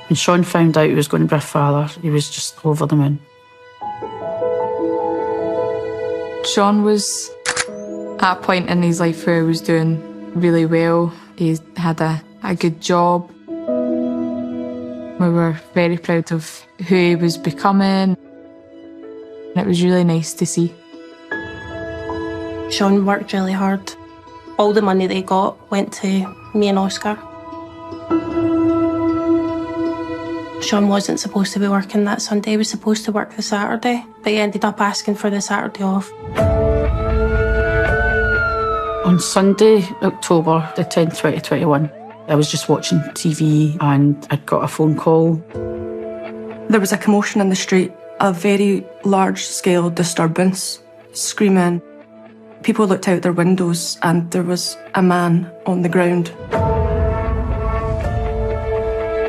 When Sean found out he was going to be a father, he was just over the moon. Sean was at a point in his life where he was doing really well. He had a good job. We were very proud of who he was becoming. It was really nice to see. Sean worked really hard. All the money they got went to me and Oscar. Sean wasn't supposed to be working that Sunday. He was supposed to work the Saturday, but he ended up asking for the Saturday off. On Sunday, October the 10th, 2021, I was just watching TV and I got a phone call. There was a commotion in the street, a very large-scale disturbance, screaming. People looked out their windows and there was a man on the ground.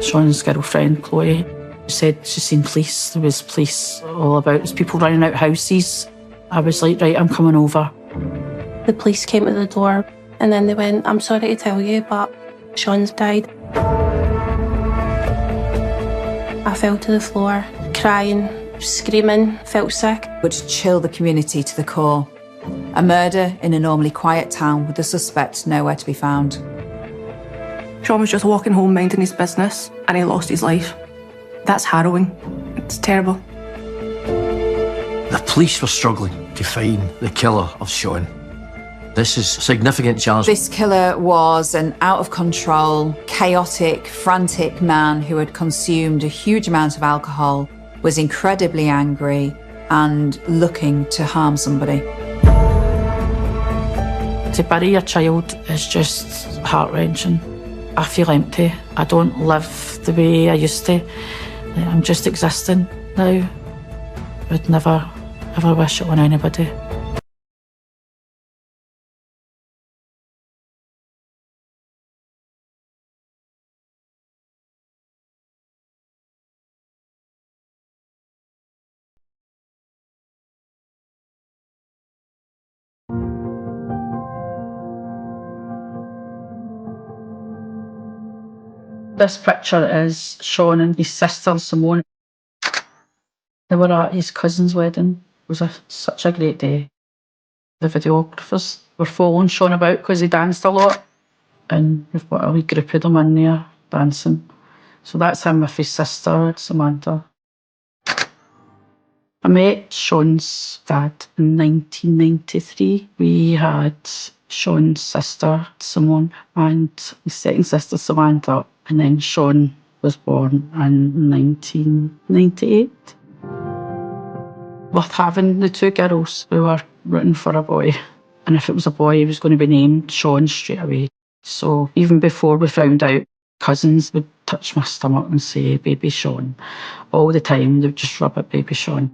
Sean's girlfriend, Chloe, said she'd seen police. There was police all about. There was people running out houses. I was like, right, I'm coming over. The police came to the door and then they went, I'm sorry to tell you, but Sean's died. I fell to the floor, crying, screaming, felt sick. Would chill the community to the core. A murder in a normally quiet town with the suspect nowhere to be found. Sean was just walking home minding his business and he lost his life. That's harrowing. It's terrible. The police were struggling to find the killer of Sean. This is a significant challenge. This killer was an out-of-control, chaotic, frantic man who had consumed a huge amount of alcohol, was incredibly angry and looking to harm somebody. To bury your child is just heart-wrenching. I feel empty. I don't live the way I used to. I'm just existing now. I'd never, ever wish it on anybody. This picture is Sean and his sister, Simone. They were at his cousin's wedding. It was such a great day. The videographers were following Sean about because he danced a lot. And we've got a wee group of them in there dancing. So that's him with his sister, Samantha. I met Sean's dad in 1993. We had Sean's sister, Simone, and his second sister, Samantha. And then Sean was born in 1998. With having the two girls, we were rooting for a boy. And if it was a boy, he was going to be named Sean straight away. So even before we found out, cousins would touch my stomach and say, baby Sean. All the time, they would just rub it, baby Sean.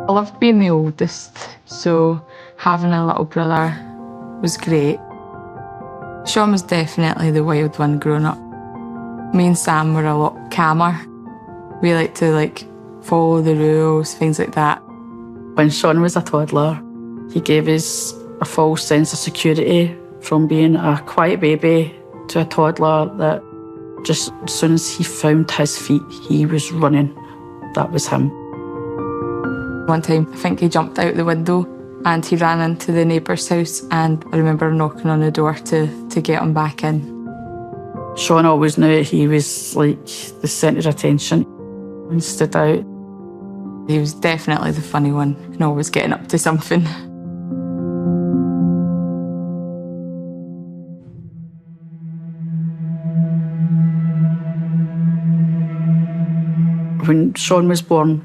I loved being the oldest, so having a little brother was great. Sean was definitely the wild one growing up. Me and Sam were a lot calmer. We liked to follow the rules, things like that. When Sean was a toddler, he gave us a false sense of security from being a quiet baby to a toddler that just as soon as he found his feet, he was running. That was him. One time, I think he jumped out the window and he ran into the neighbour's house, and I remember knocking on the door to get him back in. Sean always knew he was like the centre of attention and stood out. He was definitely the funny one and always getting up to something. When Sean was born,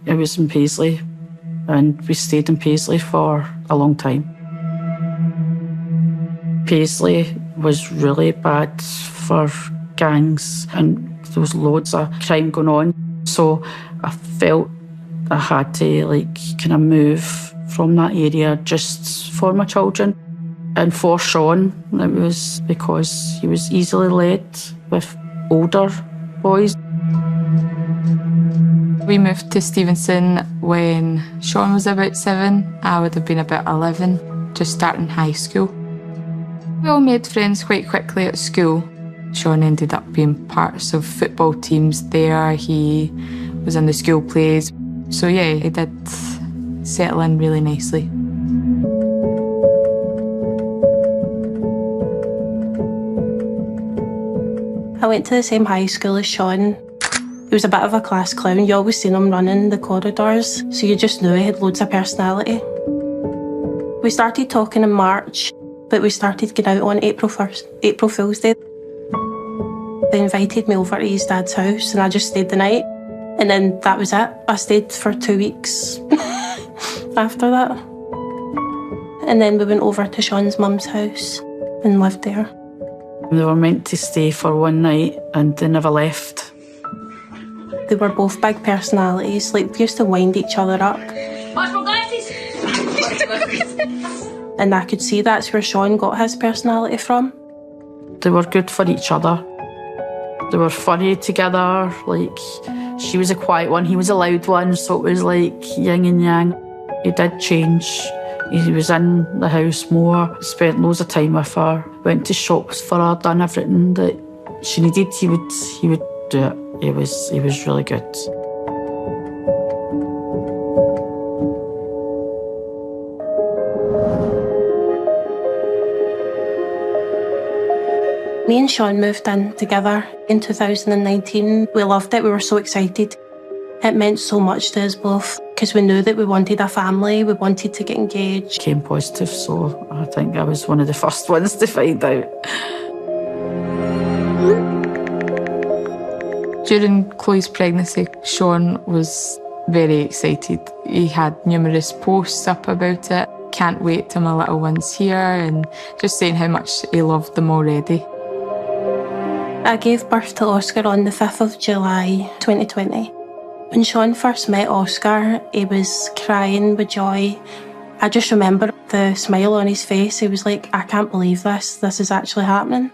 I was in Paisley, and we stayed in Paisley for a long time. Paisley was really bad for gangs and there was loads of crime going on. So I felt I had to kind of move from that area just for my children. And for Sean, it was because he was easily led with older boys. We moved to Stevenson when Sean was about 7. I would have been about 11, just starting high school. We all made friends quite quickly at school. Sean ended up being parts of football teams there. He was in the school plays. So yeah, he did settle in really nicely. I went to the same high school as Sean. He was a bit of a class clown. You always seen him running the corridors, so you just knew he had loads of personality. We started talking in March, but we started going out on April Fool's Day. They invited me over to his dad's house and I just stayed the night. And then that was it. I stayed for 2 weeks after that. And then we went over to Sean's mum's house and lived there. They were meant to stay for one night and they never left. They were both big personalities. Like, we used to wind each other up. Watch my glasses! And I could see that's where Sean got his personality from. They were good for each other. They were funny together. Like, she was a quiet one, he was a loud one, so it was like yin and yang. He did change. He was in the house more, spent loads of time with her, went to shops for her, done everything that she needed. He would do it. He was really good. Me and Sean moved in together in 2019. We loved it, we were so excited. It meant so much to us both because we knew that we wanted a family, we wanted to get engaged. Came positive, so I think I was one of the first ones to find out. During Chloe's pregnancy, Sean was very excited. He had numerous posts up about it. Can't wait till my little one's here, and just saying how much he loved them already. I gave birth to Oscar on the 5th of July 2020. When Sean first met Oscar, he was crying with joy. I just remember the smile on his face. He was like, I can't believe this is actually happening.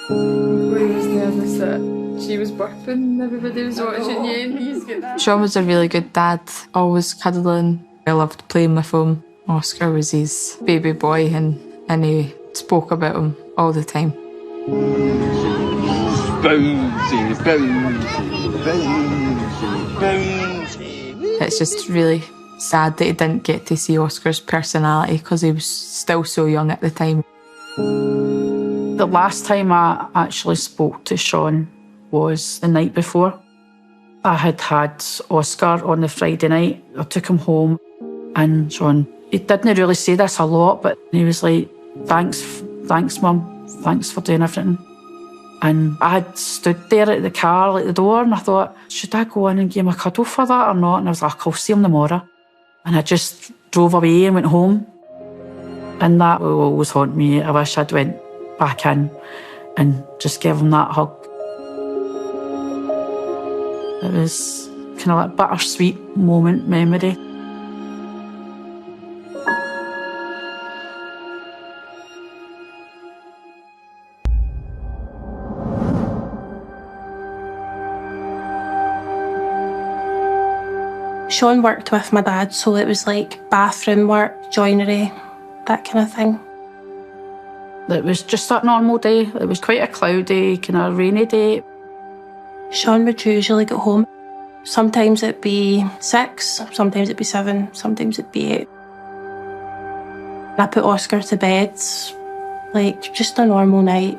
Chloe was nervous that she was birthing and everybody was watching you and he's getting that. Sean was a really good dad, always cuddling. I loved playing with him. Oscar was his baby boy and he spoke about him all the time. Bouncy, bouncy, bouncy, bouncy. It's just really sad that he didn't get to see Oscar's personality because he was still so young at the time. The last time I actually spoke to Sean was the night before. I had Oscar on the Friday night. I took him home and Sean, he didn't really say this a lot, but he was like, thanks Mum, thanks for doing everything. And I had stood there at the car, at the door, and I thought, should I go in and give him a cuddle for that or not? And I was like, I'll see him tomorrow. And I just drove away and went home. And that will always haunt me. I wish I'd went back in and just gave him that hug. It was kind of like a bittersweet moment, memory. Sean worked with my dad, so it was like bathroom work, joinery, that kind of thing. It was just a normal day. It was quite a cloudy, kind of rainy day. Sean would usually get home. Sometimes it'd be 6, sometimes it'd be 7, sometimes it'd be 8. I put Oscar to bed, like just a normal night.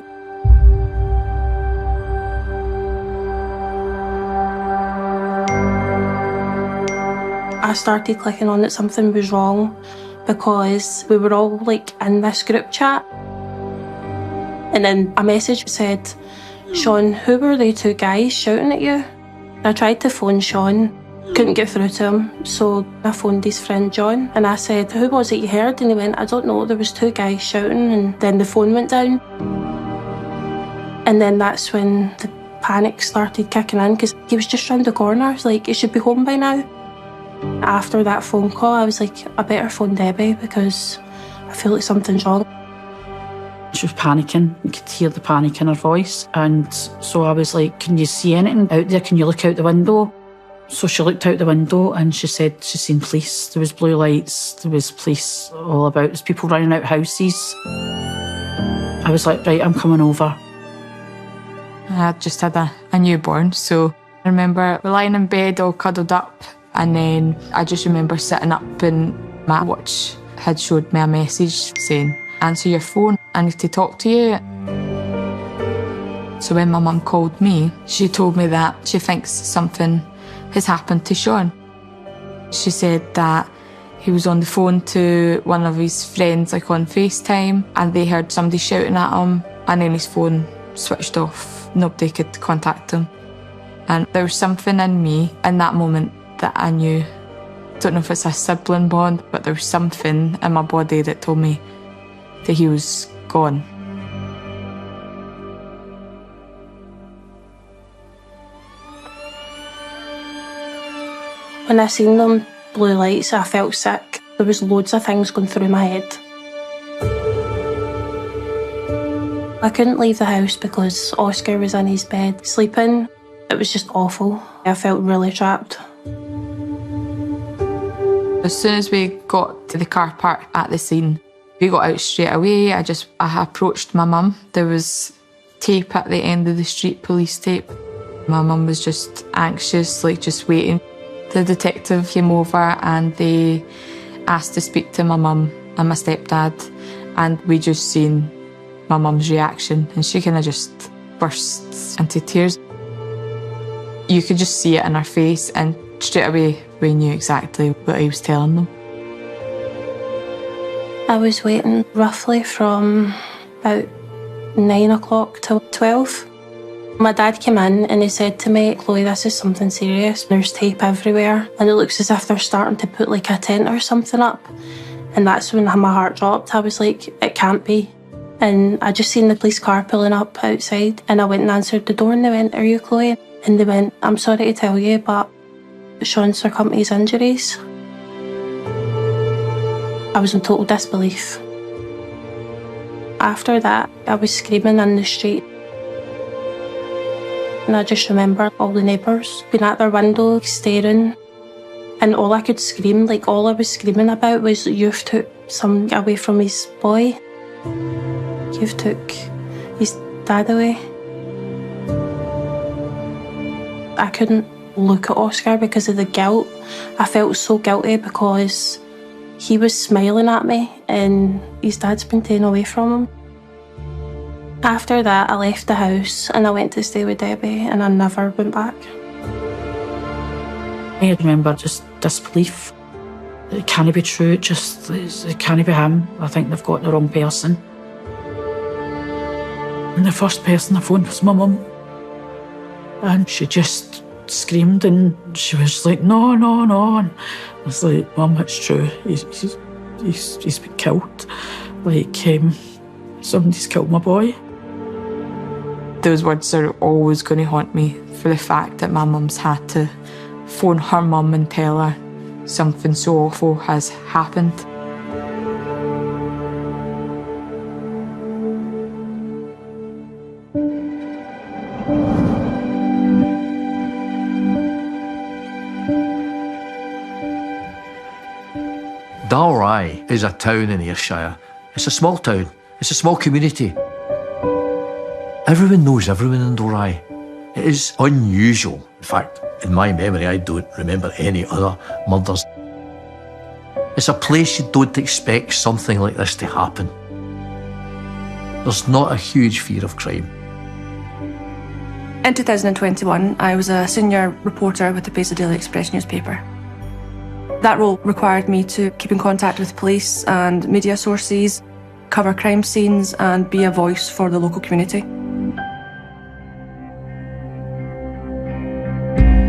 I started clicking on that something was wrong because we were all like in this group chat. And then a message said, Sean, who were they 2 guys shouting at you? I tried to phone Sean, couldn't get through to him, so I phoned his friend John and I said, who was it you heard? And he went, I don't know, there was 2 guys shouting, and then the phone went down. And then that's when the panic started kicking in because he was just round the corner, like he should be home by now. After that phone call, I was like, I better phone Debbie because I feel like something's wrong. She was panicking. You could hear the panic in her voice. And so I was like, can you see anything out there? Can you look out the window? So she looked out the window and she said she'd seen police. There was blue lights. There was police all about. There's people running out houses. I was like, right, I'm coming over. I had just had a newborn, so I remember lying in bed all cuddled up, and then I just remember sitting up and my watch had showed me a message saying, "Answer your phone, I need to talk to you." So when my mum called me, she told me that she thinks something has happened to Sean. She said that he was on the phone to one of his friends, like on FaceTime, and they heard somebody shouting at him, and then his phone switched off. Nobody could contact him. And there was something in me in that moment that I knew. Don't know if it's a sibling bond, but there was something in my body that told me that he was gone. When I seen them blue lights, I felt sick. There was loads of things going through my head. I couldn't leave the house because Oscar was in his bed sleeping. It was just awful. I felt really trapped. As soon as we got to the car park at the scene, we got out straight away. I approached my mum. There was tape at the end of the street, police tape. My mum was just anxious, like just waiting. The detective came over and they asked to speak to my mum and my stepdad, and we just seen my mum's reaction, and she kind of just burst into tears. You could just see it in her face, and straight away we knew exactly what he was telling them. I was waiting roughly from about 9 o'clock till 12. My dad came in and he said to me, "Chloe, this is something serious. There's tape everywhere and it looks as if they're starting to put like a tent or something up." And that's when my heart dropped. I was like, it can't be. And I just seen the police car pulling up outside, and I went and answered the door, and they went, "Are you Chloe?" And they went, "I'm sorry to tell you, but Sean's succumbed to his injuries." I was in total disbelief. After that, I was screaming in the street. And I just remember all the neighbours being at their window staring, and all I could scream, like all I was screaming about was, "You've took some away from his boy. You've took his dad away." I couldn't look at Oscar because of the guilt. I felt so guilty because he was smiling at me and his dad's been taken away from him. After that, I left the house and I went to stay with Debbie, and I never went back. I remember just disbelief. It can't be true, it can't be him. I think they've got the wrong person. And the first person I phoned was my mum. And she just screamed and she was like, "No, no, no." And I was like, "Mum, it's true. He's been killed. Like, somebody's killed my boy." Those words are always going to haunt me, for the fact that my mum's had to phone her mum and tell her something so awful has happened. Dalry is a town in Ayrshire. It's a small town. It's a small community. Everyone knows everyone in Dalry. It is unusual. In fact, in my memory, I don't remember any other murders. It's a place you don't expect something like this to happen. There's not a huge fear of crime. In 2021, I was a senior reporter with the Paisley Daily Express newspaper. That role required me to keep in contact with police and media sources, cover crime scenes, and be a voice for the local community.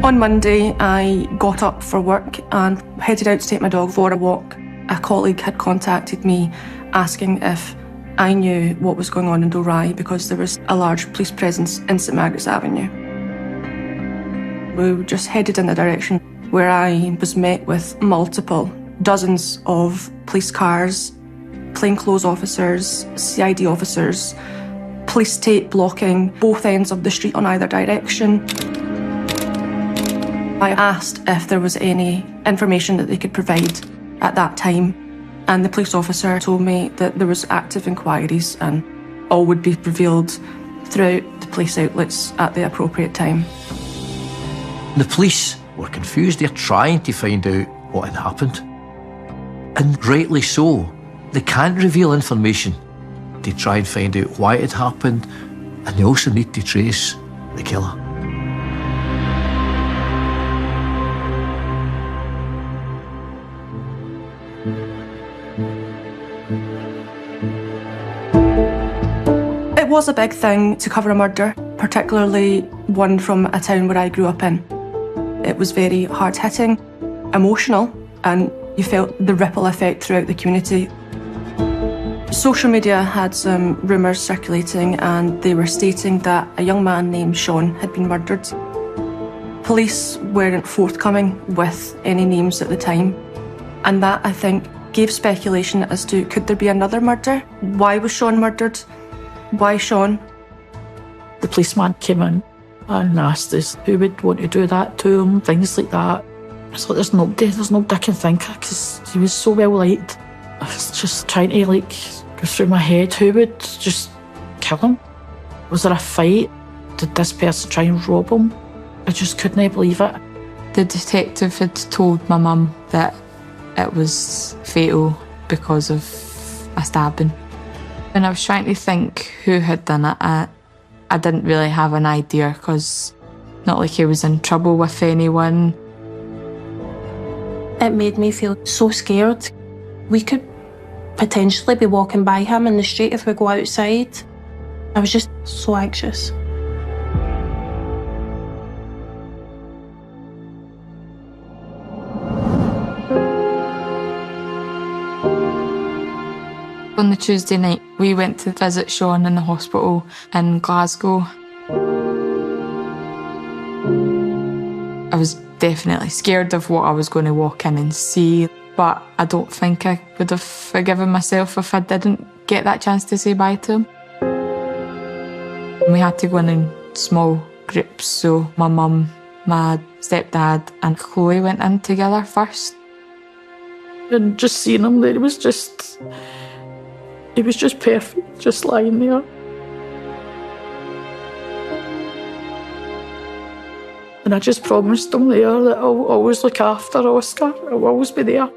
On Monday, I got up for work and headed out to take my dog for a walk. A colleague had contacted me asking if I knew what was going on in Dalry because there was a large police presence in St Margaret's Avenue. We just headed in the direction where I was met with dozens of police cars, plainclothes officers, CID officers, police tape blocking both ends of the street on either direction. I asked if there was any information that they could provide at that time, and the police officer told me that there was active inquiries and all would be revealed throughout the police outlets at the appropriate time. The police were confused. They're trying to find out what had happened. And rightly so. They can't reveal information to try and find out why it happened, and they also need to trace the killer. It was a big thing to cover a murder, particularly one from a town where I grew up in. It was very hard-hitting, emotional, and you felt the ripple effect throughout the community. Social media had some rumours circulating, and they were stating that a young man named Sean had been murdered. Police weren't forthcoming with any names at the time, and that, I think, gave speculation as to could there be another murder? Why was Sean murdered? Why Sean? The policeman came in and asked us who would want to do that to him, things like that. It's like there's nobody I can think of, because he was so well liked. I was just trying to go through my head, who would just kill him? Was there a fight? Did this person try and rob him? I just couldn't believe it. The detective had told my mum that it was fatal because of a stabbing. When I was trying to think who had done it, I didn't really have an idea, because not like he was in trouble with anyone. It made me feel so scared. We could potentially be walking by him in the street if we go outside. I was just so anxious. On the Tuesday night, we went to visit Sean in the hospital in Glasgow. I was definitely scared of what I was going to walk in and see, but I don't think I would have forgiven myself if I didn't get that chance to say bye to him. We had to go in small groups, so my mum, my stepdad and Chloe went in together first. And just seeing him there, it was just perfect, just lying there. And I just promised him there that I'll always look after Oscar. I'll always be there.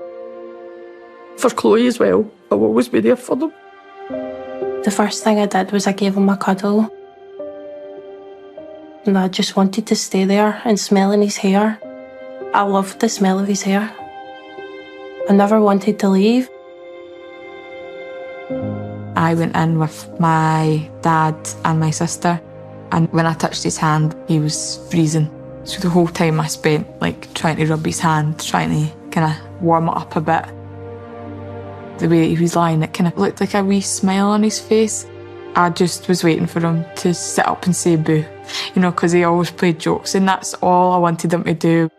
For Chloe as well, I'll always be there for them. The first thing I did was I gave him a cuddle. And I just wanted to stay there and smell in his hair. I loved the smell of his hair. I never wanted to leave. I went in with my dad and my sister, and when I touched his hand, he was freezing. So the whole time I spent trying to rub his hand, trying to kind of warm it up a bit. The way he was lying, it kind of looked like a wee smile on his face. I just was waiting for him to sit up and say boo, because he always played jokes, and that's all I wanted him to do,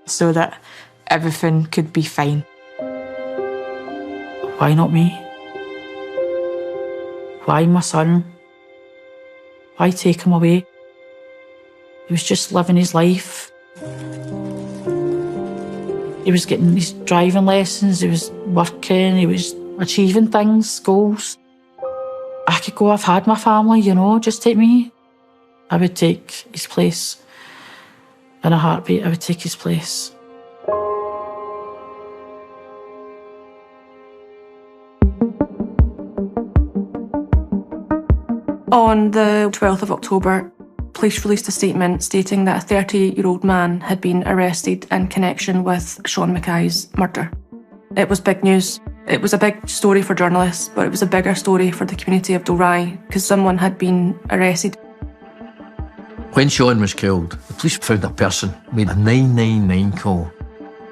so that everything could be fine. Why not me? Why my son? Why take him away? He was just living his life. He was getting his driving lessons, he was working, he was achieving things, goals. I could go, I've had my family, just take me. I would take his place. In a heartbeat, I would take his place. On the 12th of October, police released a statement stating that a 30-year-old man had been arrested in connection with Sean Mackay's murder. It was big news. It was a big story for journalists, but it was a bigger story for the community of Dalry because someone had been arrested. When Sean was killed, the police found a person made a 999 call.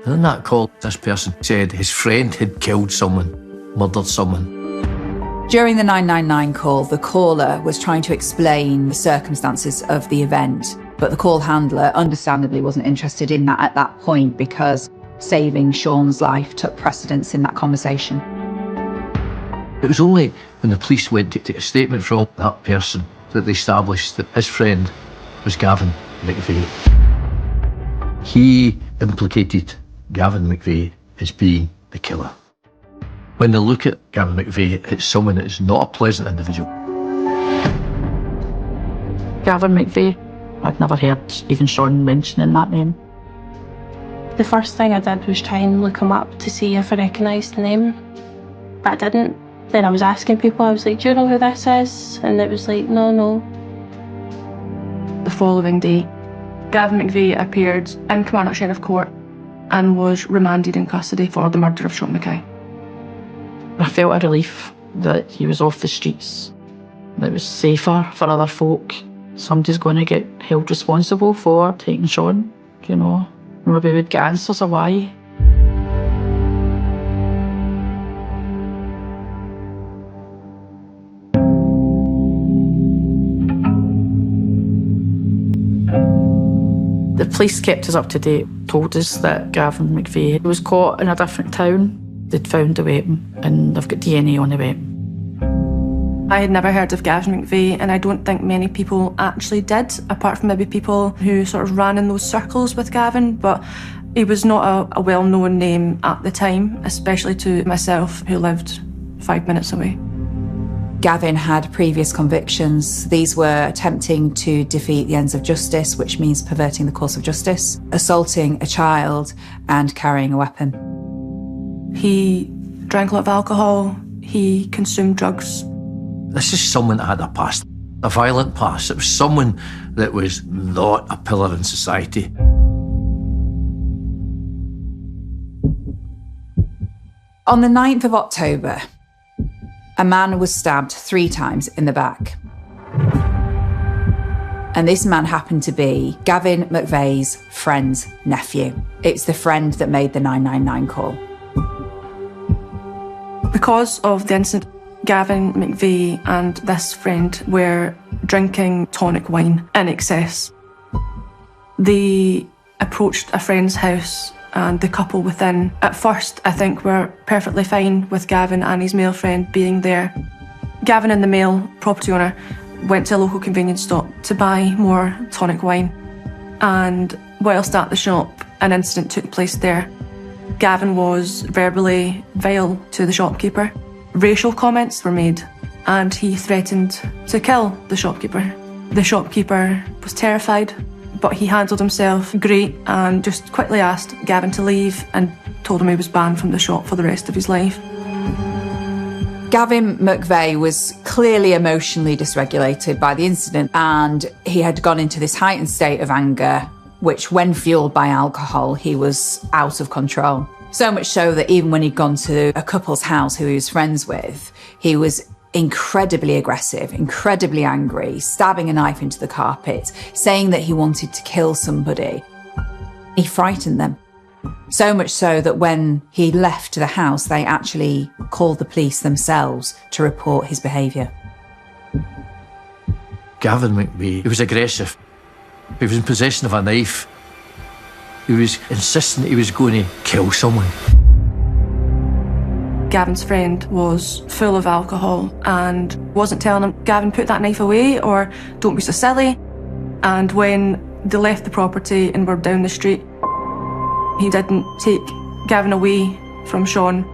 And in that call, this person said his friend had killed someone, murdered someone. During the 999 call, the caller was trying to explain the circumstances of the event, but the call handler understandably wasn't interested in that at that point because saving Sean's life took precedence in that conversation. It was only when the police went to take a statement from that person that they established that his friend was Gavin McVeigh. He implicated Gavin McVeigh as being the killer. When they look at Gavin McVeigh, it's someone that is not a pleasant individual. Gavin McVeigh. I'd never heard even Sean mentioning that name. The first thing I did was try and look him up to see if I recognised the name, but I didn't. Then I was asking people, I was like, do you know who this is? And it was like, no. The following day, Gavin McVeigh appeared in Kilmarnock Sheriff Court and was remanded in custody for the murder of Sean Mackay. I felt a relief that he was off the streets. That it was safer for other folk. Somebody's going to get held responsible for taking Sean, you know. Maybe we'd get answers of why. The police kept us up to date, told us that Gavin McVeigh was caught in a different town. They'd found the weapon and they've got DNA on the weapon. I had never heard of Gavin McVeigh, and I don't think many people actually did, apart from maybe people who sort of ran in those circles with Gavin, but he was not a well-known name at the time, especially to myself, who lived 5 minutes away. Gavin had previous convictions. These were attempting to defeat the ends of justice, which means perverting the course of justice, assaulting a child, and carrying a weapon. He drank a lot of alcohol, he consumed drugs. This is someone that had a past, a violent past. It was someone that was not a pillar in society. On the 9th of October, a man was stabbed 3 times in the back. And this man happened to be Gavin McVeigh's friend's nephew. It's the friend that made the 999 call. Because of the incident, Gavin McVeigh and this friend were drinking tonic wine in excess. They approached a friend's house, and the couple within, at first, I think, were perfectly fine with Gavin and his male friend being there. Gavin and the male property owner went to a local convenience store to buy more tonic wine. And whilst at the shop, an incident took place there. Gavin was verbally vile to the shopkeeper. Racial comments were made, and he threatened to kill the shopkeeper. The shopkeeper was terrified, but he handled himself great and just quickly asked Gavin to leave and told him he was banned from the shop for the rest of his life. Gavin McVeigh was clearly emotionally dysregulated by the incident, and he had gone into this heightened state of anger, which, when fueled by alcohol, he was out of control. So much so that even when he'd gone to a couple's house who he was friends with, he was incredibly aggressive, incredibly angry, stabbing a knife into the carpet, saying that he wanted to kill somebody. He frightened them. So much so that when he left the house, they actually called the police themselves to report his behaviour. Gavin McVeigh, he was aggressive. He was in possession of a knife. He was insisting that he was going to kill someone. Gavin's friend was full of alcohol and wasn't telling him, Gavin, put that knife away, or don't be so silly. And when they left the property and were down the street, he didn't take Gavin away from Sean.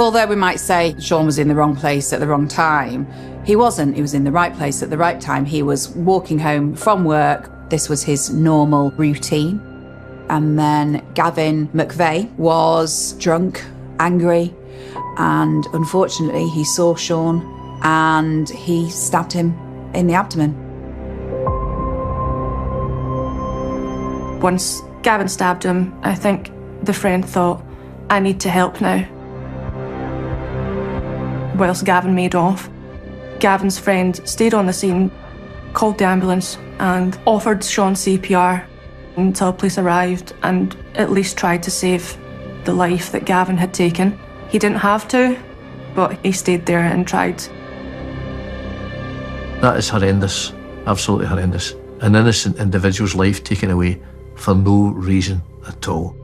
Although we might say Sean was in the wrong place at the wrong time, he wasn't. He was in the right place at the right time. He was walking home from work. This was his normal routine. And then Gavin McVeigh was drunk, angry, and unfortunately he saw Sean and he stabbed him in the abdomen. Once Gavin stabbed him, I think the friend thought, I need to help now. Whilst Gavin made off, Gavin's friend stayed on the scene, called the ambulance and offered Sean CPR until police arrived and at least tried to save the life that Gavin had taken. He didn't have to, but he stayed there and tried. That is horrendous, absolutely horrendous. An innocent individual's life taken away for no reason at all.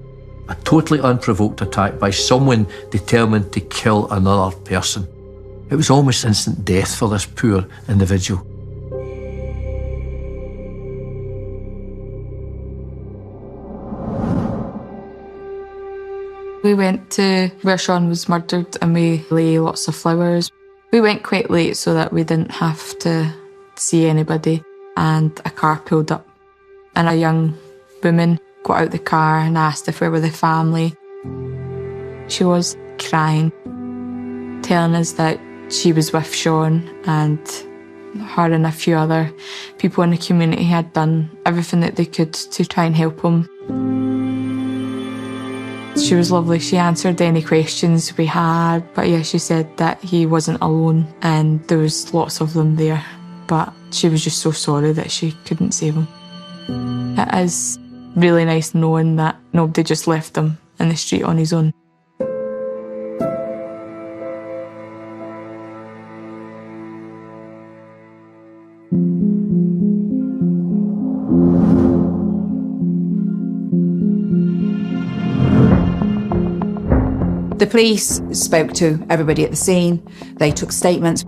A totally unprovoked attack by someone determined to kill another person. It was almost instant death for this poor individual. We went to where Sean was murdered and we lay lots of flowers. We went quite late so that we didn't have to see anybody, and a car pulled up and a young woman got out the car and asked if we were the family. She was crying, telling us that she was with Sean, and her and a few other people in the community had done everything that they could to try and help him. She was lovely. She answered any questions we had, but yeah, she said that he wasn't alone and there was lots of them there, but she was just so sorry that she couldn't save him. It is really nice knowing that nobody just left him in the street on his own. The police spoke to everybody at the scene. They took statements.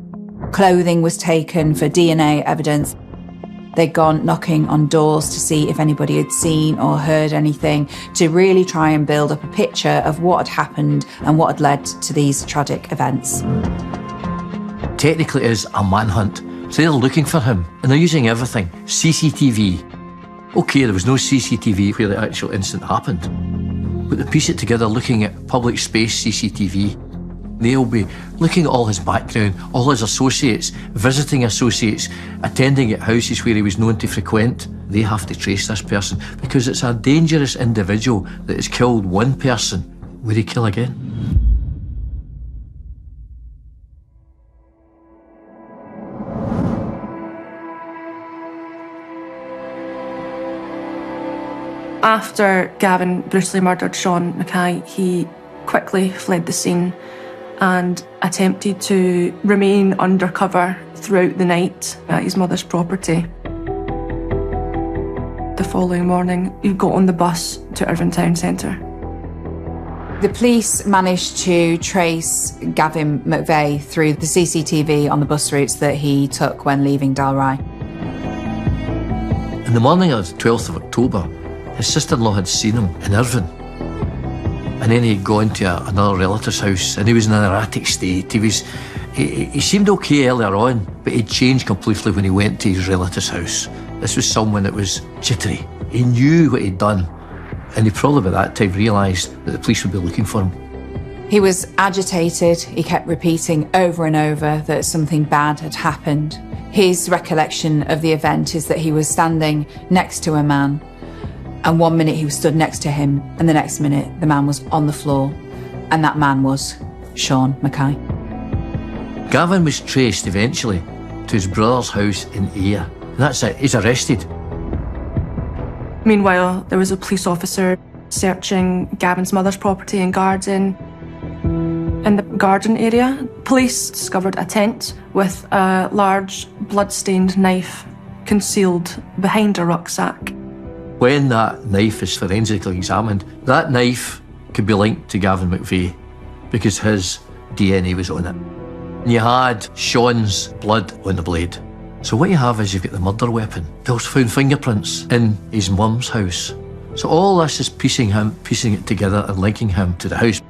Clothing was taken for DNA evidence. They'd gone knocking on doors to see if anybody had seen or heard anything, to really try and build up a picture of what had happened and what had led to these tragic events. Technically, it is a manhunt. So they're looking for him, and they're using everything. CCTV. OK, there was no CCTV where the actual incident happened. But they piece it together looking at public space CCTV. They'll be looking at all his background, all his associates, visiting associates, attending at houses where he was known to frequent. They have to trace this person because it's a dangerous individual that has killed one person. Would he kill again? After Gavin brutally murdered Sean Mackay, he quickly fled the scene and attempted to remain undercover throughout the night at his mother's property. The following morning, he got on the bus to Irvine Town Centre. The police managed to trace Gavin McVeigh through the CCTV on the bus routes that he took when leaving Dalry. In the morning of the 12th of October, his sister-in-law had seen him in Irvine. And then he'd gone to another relative's house and he was in an erratic state. He seemed okay earlier on, but he'd changed completely when he went to his relative's house. This was someone that was jittery. He knew what he'd done, and he probably by that time realised that the police would be looking for him. He was agitated. He kept repeating over and over that something bad had happened. His recollection of the event is that he was standing next to a man, and one minute he was stood next to him, and the next minute the man was on the floor, and that man was Sean Mackay. Gavin was traced eventually to his brother's house in Ayr. And that's it, he's arrested. Meanwhile, there was a police officer searching Gavin's mother's property in Garden. In the Garden area, police discovered a tent with a large blood-stained knife concealed behind a rucksack. When that knife is forensically examined, that knife could be linked to Gavin McVeigh because his DNA was on it. And you had Sean's blood on the blade. So what you have is you've got the murder weapon. They also found fingerprints in his mum's house. So all this is piecing it together and linking him to the house.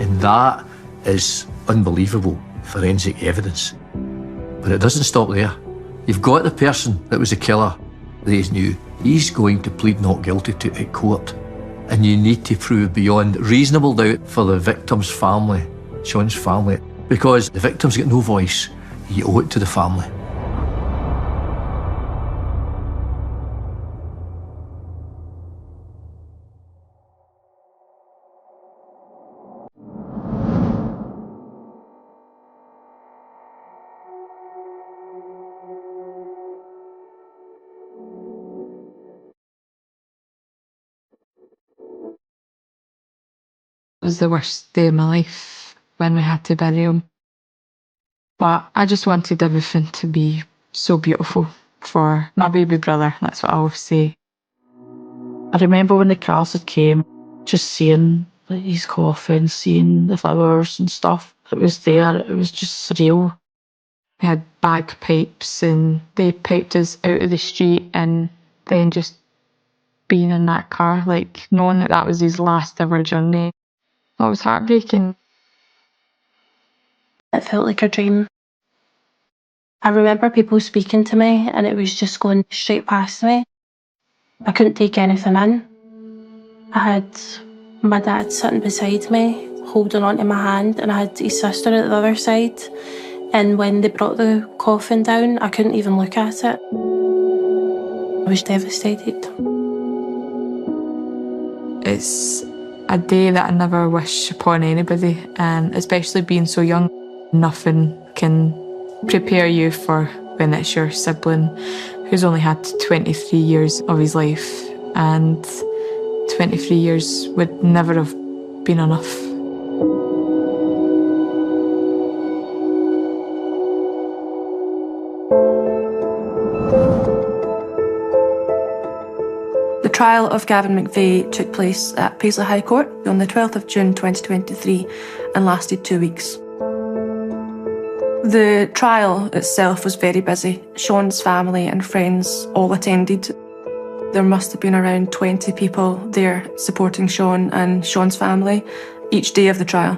And that is unbelievable forensic evidence. But it doesn't stop there. You've got the person that was the killer that he knew. He's going to plead not guilty to at court. And you need to prove beyond reasonable doubt for the victim's family, Sean's family, because the victim's got no voice. You owe it to the family. It was the worst day of my life when we had to bury him. But I just wanted everything to be so beautiful for my baby brother. That's what I always say. I remember when the cars had came, just seeing his coffin, seeing the flowers and stuff that was there. It was just surreal. We had bagpipes and they piped us out of the street, and then just being in that car, like knowing that that was his last ever journey. It was heartbreaking. It felt like a dream. I remember people speaking to me and it was just going straight past me. I couldn't take anything in. I had my dad sitting beside me, holding onto my hand, and I had his sister at the other side. And when they brought the coffin down, I couldn't even look at it. I was devastated. It's a day that I never wish upon anybody, and especially being so young, nothing can prepare you for when it's your sibling who's only had 23 years of his life, and 23 years would never have been enough. The trial of Gavin McVeigh took place at Paisley High Court on the 12th of June 2023 and lasted 2 weeks. The trial itself was very busy. Sean's family and friends all attended. There must have been around 20 people there supporting Sean and Sean's family each day of the trial.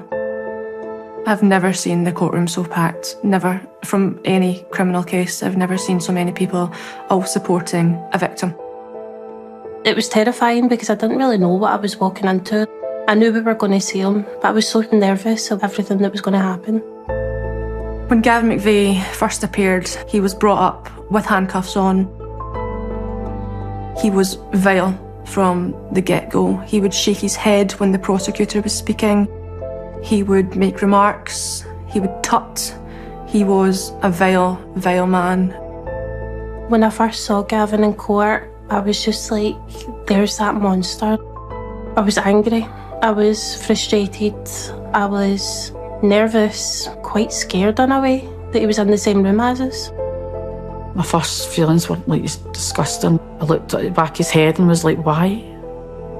I've never seen the courtroom so packed, never. From any criminal case, I've never seen so many people all supporting a victim. It was terrifying because I didn't really know what I was walking into. I knew we were going to see him, but I was so nervous of everything that was going to happen. When Gavin McVeigh first appeared, he was brought up with handcuffs on. He was vile from the get-go. He would shake his head when the prosecutor was speaking. He would make remarks. He would tut. He was a vile, vile man. When I first saw Gavin in court, I was just like, there's that monster. I was angry. I was frustrated. I was nervous, quite scared in a way that he was in the same room as us. My first feelings were like disgusting. I looked at the back of his head and was like, why?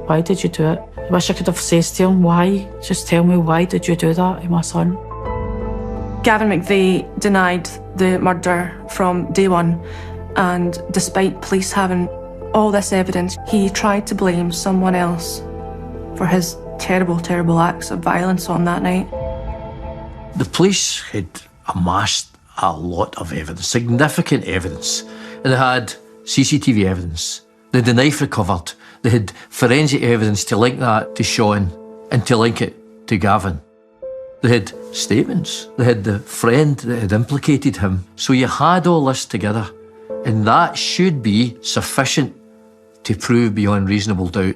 Why did you do it? I wish I could have said to him, why? Just tell me, why did you do that to my son? Gavin McVeigh denied the murder from day one, and despite police having all this evidence, he tried to blame someone else for his terrible, terrible acts of violence on that night. The police had amassed a lot of evidence, significant evidence. And they had CCTV evidence. They had the knife recovered. They had forensic evidence to link that to Sean and to link it to Gavin. They had statements. They had the friend that had implicated him. So you had all this together. And that should be sufficient to prove beyond reasonable doubt.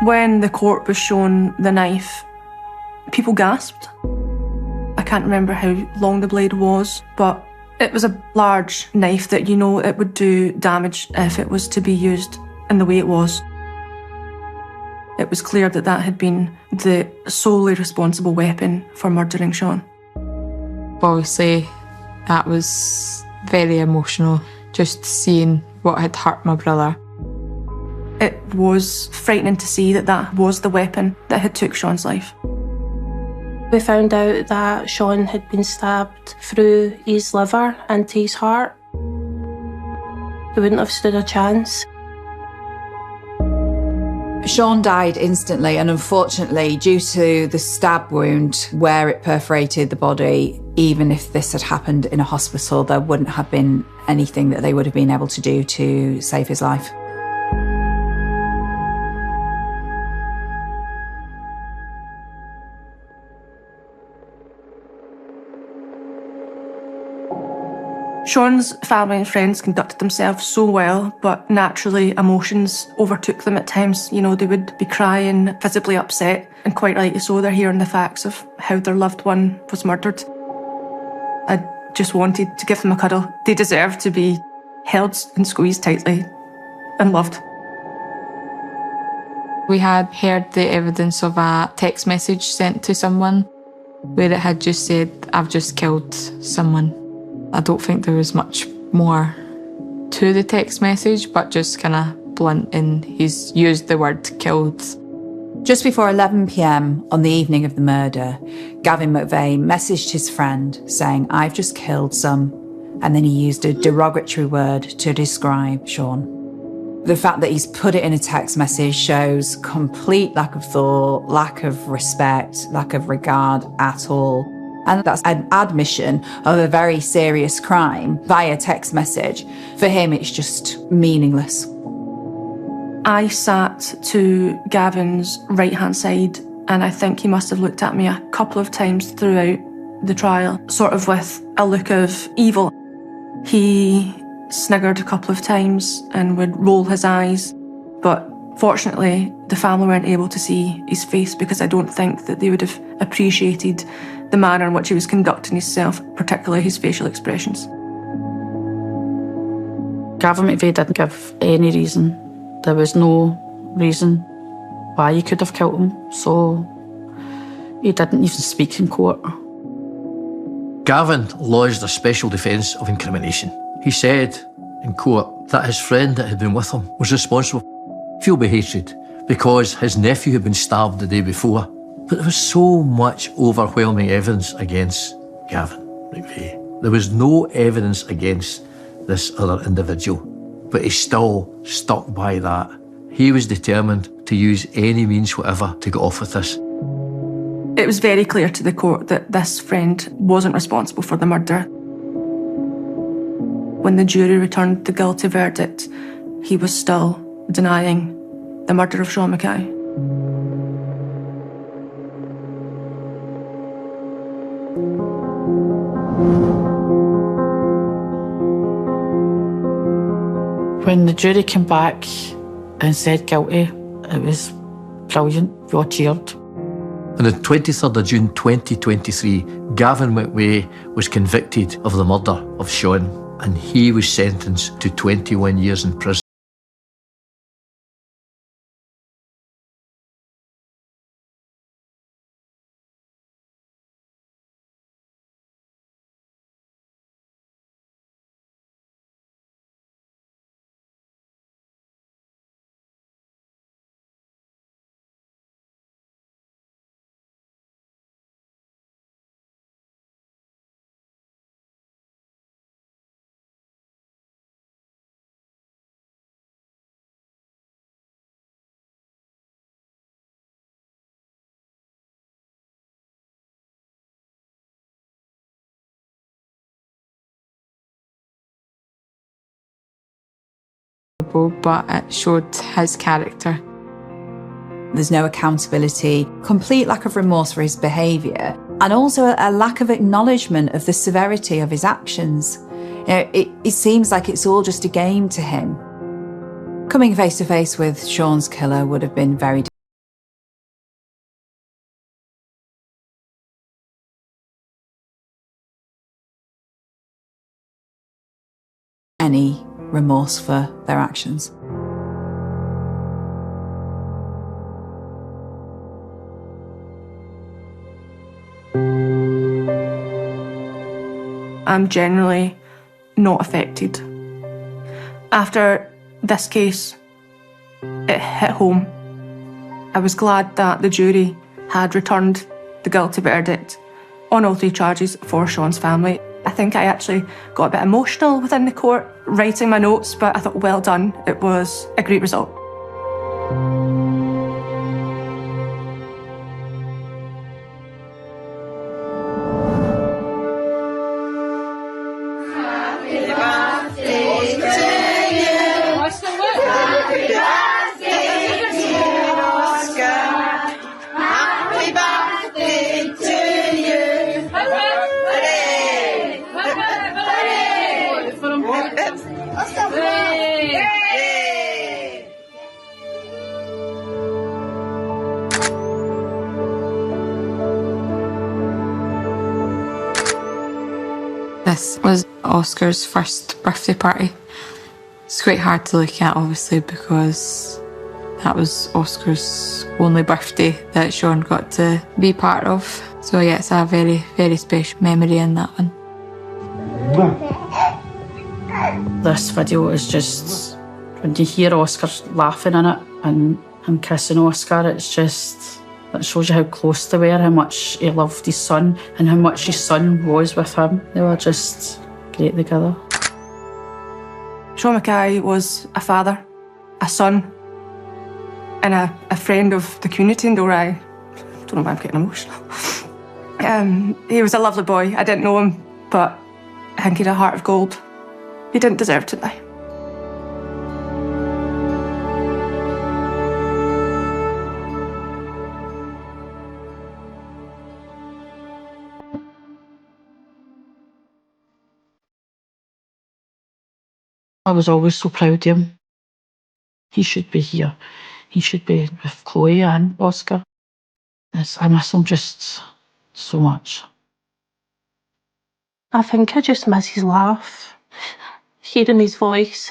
When the court was shown the knife, people gasped. I can't remember how long the blade was, but it was a large knife that you know it would do damage if it was to be used in the way it was. It was clear that that had been the solely responsible weapon for murdering Sean. Obviously, that was very emotional, just seeing what had hurt my brother. It was frightening to see that that was the weapon that had took Sean's life. We found out that Sean had been stabbed through his liver into his heart. He wouldn't have stood a chance. Sean died instantly, and unfortunately, due to the stab wound where it perforated the body, even if this had happened in a hospital, there wouldn't have been anything that they would have been able to do to save his life. Sean's family and friends conducted themselves so well, but naturally emotions overtook them at times. You know, they would be crying, visibly upset, and quite rightly so. They're hearing the facts of how their loved one was murdered. I just wanted to give them a cuddle. They deserve to be held and squeezed tightly and loved. We had heard the evidence of a text message sent to someone where it had just said, "I've just killed someone." I don't think there was much more to the text message, but just kind of blunt, and he's used the word killed. Just before 11 p.m. on the evening of the murder, Gavin McVeigh messaged his friend saying, "I've just killed some and then he used a derogatory word to describe Sean. The fact that he's put it in a text message shows complete lack of thought, lack of respect, lack of regard at all. And that's an admission of a very serious crime via text message. For him, it's just meaningless. I sat to Gavin's right-hand side, and I think he must have looked at me a couple of times throughout the trial, sort of with a look of evil. He sniggered a couple of times and would roll his eyes, but fortunately the family weren't able to see his face because I don't think that they would have appreciated the manner in which he was conducting himself, particularly his facial expressions. Gavin McVeigh didn't give any reason. There was no reason why he could have killed him, so he didn't even speak in court. Gavin lodged a special defence of incrimination. He said in court that his friend that had been with him was responsible, fueled by hatred, because his nephew had been stabbed the day before. But there was so much overwhelming evidence against Gavin McVeigh. There was no evidence against this other individual, but he still stuck by that. He was determined to use any means whatever to get off with this. It was very clear to the court that this friend wasn't responsible for the murder. When the jury returned the guilty verdict, he was still denying the murder of Sean Mackay. When the jury came back and said guilty, it was brilliant. We all cheered. On the 23rd of June 2023, Gavin McVeigh was convicted of the murder of Sean, and he was sentenced to 21 years in prison. But it showed his character. There's no accountability, complete lack of remorse for his behaviour, and also a lack of acknowledgement of the severity of his actions. It seems like it's all just a game to him. Coming face to face with Sean's killer would have been very difficult. Any remorse for their actions. I'm generally not affected. After this case, it hit home. I was glad that the jury had returned the guilty verdict on all three charges for Sean's family. I think I actually got a bit emotional within the court writing my notes, but I thought, well done. It was a great result. This was Oscar's first birthday party. It's quite hard to look at, obviously, because that was Oscar's only birthday that Sean got to be part of. So yeah, it's a very, very special memory in that one. This video is just, when you hear Oscar laughing in it and him kissing Oscar, it's just, it shows you how close they were, how much he loved his son and how much his son was with him. They were just great together. Sean Mackay was a father, a son, and a friend of the community in Dalry. I don't know why I'm getting emotional. He was a lovely boy. I didn't know him, but I think he had a heart of gold. He didn't deserve to die. I was always so proud of him. He should be here. He should be with Chloe and Oscar. I miss him just so much. I think I just miss his laugh, hearing his voice,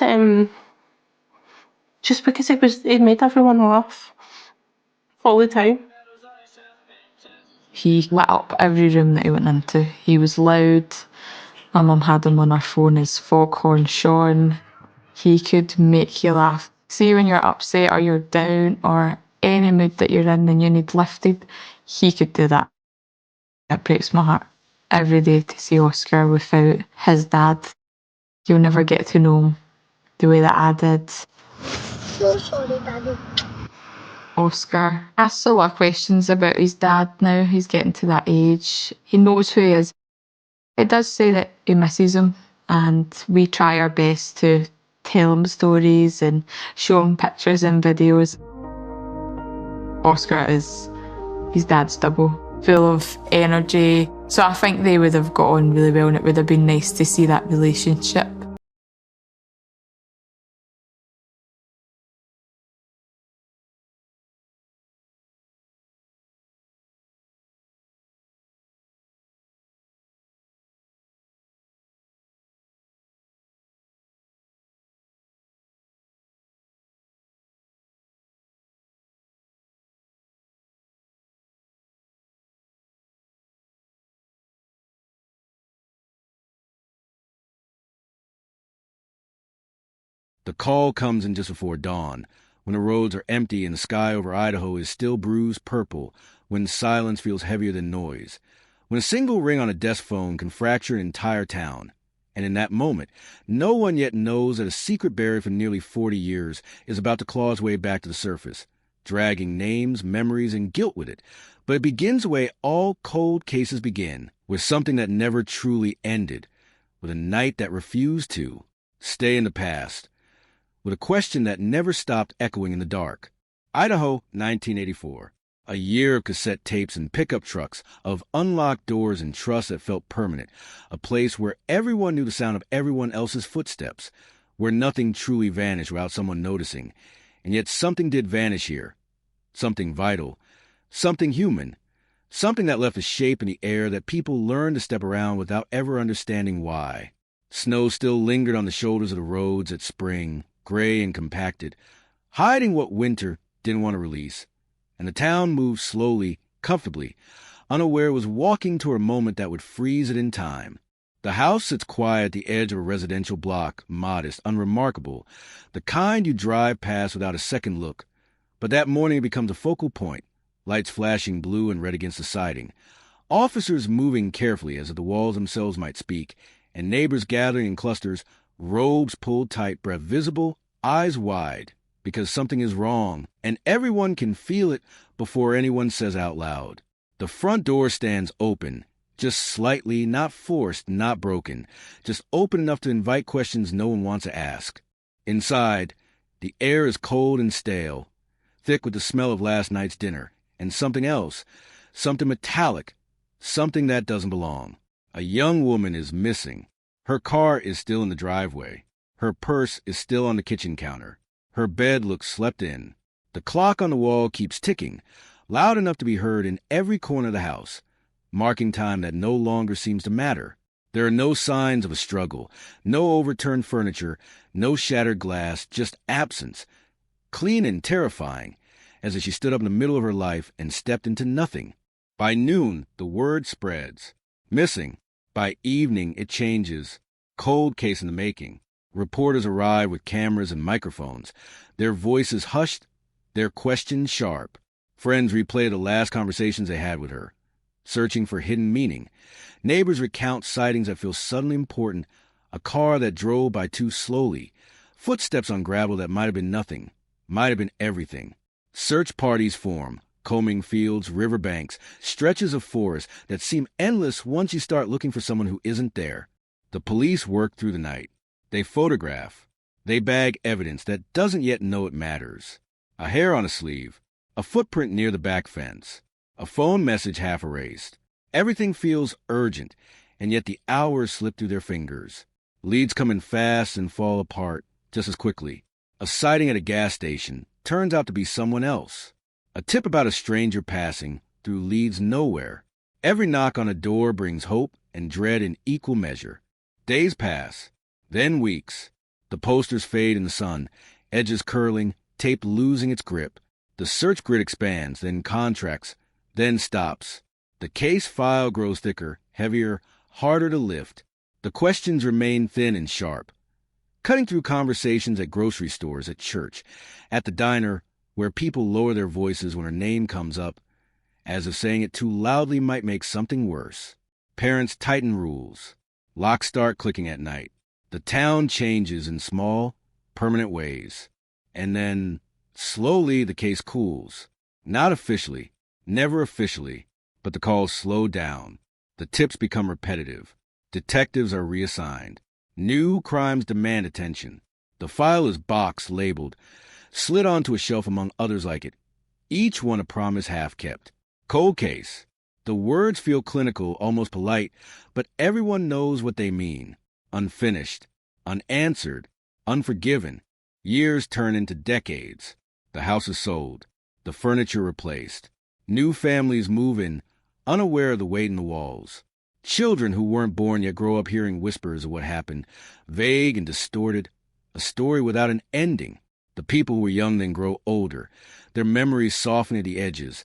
just because he made everyone laugh all the time. He lit up every room that he went into. He was loud. My mum had him on her phone as Foghorn Sean. He could make you laugh. See, when you're upset or you're down or any mood that you're in and you need lifted, he could do that. It breaks my heart every day to see Oscar without his dad. You'll never get to know him the way that I did. So sorry, Daddy. Oscar asks a lot of questions about his dad now. He's getting to that age. He knows who he is. It does say that he misses him, and we try our best to tell him stories and show him pictures and videos. Oscar is his dad's double, full of energy. So I think they would have got on really well, and it would have been nice to see that relationship. The call comes in just before dawn, when the roads are empty and the sky over Idaho is still bruised purple, when silence feels heavier than noise, when a single ring on a desk phone can fracture an entire town. And in that moment, no one yet knows that a secret buried for nearly 40 years is about to claw its way back to the surface, dragging names, memories, and guilt with it. But it begins the way all cold cases begin, with something that never truly ended, with a night that refused to stay in the past, with a question that never stopped echoing in the dark. Idaho, 1984. A year of cassette tapes and pickup trucks, of unlocked doors and trust that felt permanent. A place where everyone knew the sound of everyone else's footsteps, where nothing truly vanished without someone noticing. And yet something did vanish here. Something vital. Something human. Something that left a shape in the air that people learned to step around without ever understanding why. Snow still lingered on the shoulders of the roads at spring, gray and compacted, hiding what winter didn't want to release. And the town moved slowly, comfortably, unaware it was walking toward a moment that would freeze it in time. The house sits quiet at the edge of a residential block, modest, unremarkable, the kind you drive past without a second look. But that morning it becomes a focal point, lights flashing blue and red against the siding, officers moving carefully as if the walls themselves might speak, and neighbors gathering in clusters, robes pulled tight, breath visible, eyes wide, because something is wrong, and everyone can feel it before anyone says out loud. The front door stands open, just slightly, not forced, not broken, just open enough to invite questions no one wants to ask. Inside, the air is cold and stale, thick with the smell of last night's dinner, and something else, something metallic, something that doesn't belong. A young woman is missing. Her car is still in the driveway. Her purse is still on the kitchen counter. Her bed looks slept in. The clock on the wall keeps ticking, loud enough to be heard in every corner of the house, marking time that no longer seems to matter. There are no signs of a struggle, no overturned furniture, no shattered glass, just absence, clean and terrifying, as if she stood up in the middle of her life and stepped into nothing. By noon, the word spreads. Missing. By evening, it changes. Cold case in the making. Reporters arrive with cameras and microphones, their voices hushed, their questions sharp. Friends replay the last conversations they had with her, searching for hidden meaning. Neighbors recount sightings that feel suddenly important, A car that drove by too slowly. Footsteps on gravel that might have been nothing, might have been everything. Search parties form, combing fields, riverbanks, stretches of forest that seem endless once you start looking for someone who isn't there. The police work through the night. They photograph. They bag evidence that doesn't yet know it matters. A hair on a sleeve, a footprint near the back fence, a phone message half erased. Everything feels urgent, and yet the hours slip through their fingers. Leads come in fast and fall apart just as quickly. A sighting at a gas station turns out to be someone else. A tip about a stranger passing through leads nowhere. Every knock on a door brings hope and dread in equal measure. Days pass, then weeks. The posters fade in the sun, edges curling, tape losing its grip. The search grid expands, then contracts, then stops. The case file grows thicker, heavier, harder to lift. The questions remain thin and sharp. Cutting through conversations at grocery stores, at church, at the diner, where people lower their voices when her name comes up, as if saying it too loudly might make something worse. Parents tighten rules. Locks start clicking at night. The town changes in small, permanent ways. And then, slowly, the case cools. Not officially, never officially, but the calls slow down. The tips become repetitive. Detectives are reassigned. New crimes demand attention. The file is boxed, labeled, slid onto a shelf among others like it. Each one a promise half kept. Cold case. The words feel clinical, almost polite, but everyone knows what they mean. Unfinished, unanswered, unforgiven. Years turn into decades. The house is sold. The furniture replaced. New families move in, unaware of the weight in the walls. Children who weren't born yet grow up hearing whispers of what happened, vague and distorted, a story without an ending. The people who were young then grow older, their memories soften at the edges,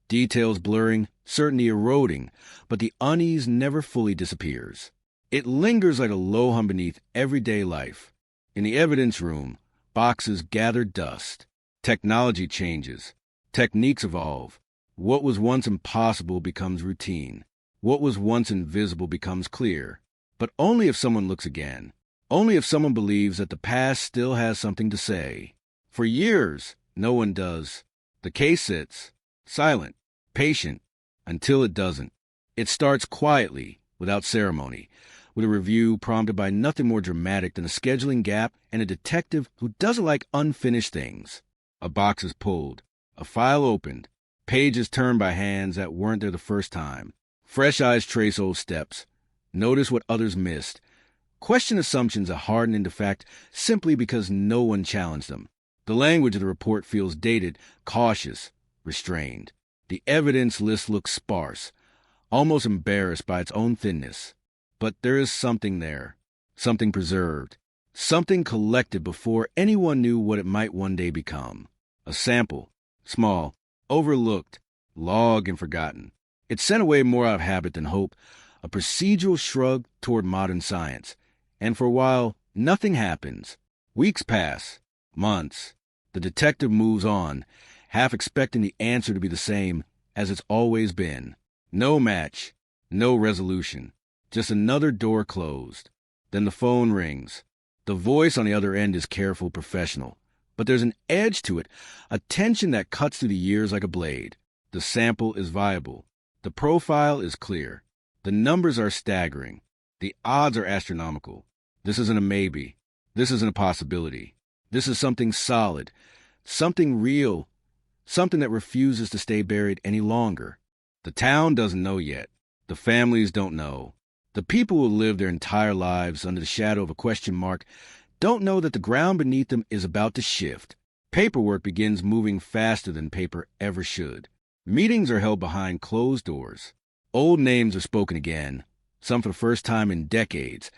details blurring, certainty eroding, but the unease never fully disappears. It lingers like a low hum beneath everyday life. In the evidence room, boxes gather dust. Technology changes. Techniques evolve. What was once impossible becomes routine. What was once invisible becomes clear. But only if someone looks again. Only if someone believes that the past still has something to say. For years, no one does. The case sits, silent, patient, until it doesn't. It starts quietly, without ceremony, with a review prompted by nothing more dramatic than a scheduling gap and a detective who doesn't like unfinished things. A box is pulled, a file opened, pages turned by hands that weren't there the first time. Fresh eyes trace old steps, notice what others missed, question assumptions that harden into fact simply because no one challenged them. The language of the report feels dated, cautious, restrained. The evidence list looks sparse, almost embarrassed by its own thinness. But there is something there, something preserved, something collected before anyone knew what it might one day become. A sample, small, overlooked, log and forgotten. It's sent away more out of habit than hope, a procedural shrug toward modern science. And for a while, nothing happens. Weeks pass, months. The detective moves on, half expecting the answer to be the same as it's always been. No match, no resolution, just another door closed. Then the phone rings. The voice on the other end is careful, professional. But there's an edge to it, a tension that cuts through the years like a blade. The sample is viable. The profile is clear. The numbers are staggering. The odds are astronomical. This isn't a maybe. This isn't a possibility. This is something solid, something real, something that refuses to stay buried any longer. The town doesn't know yet. The families don't know. The people who live their entire lives under the shadow of a question mark don't know that the ground beneath them is about to shift. Paperwork begins moving faster than paper ever should. Meetings are held behind closed doors. Old names are spoken again, some for the first time in decades.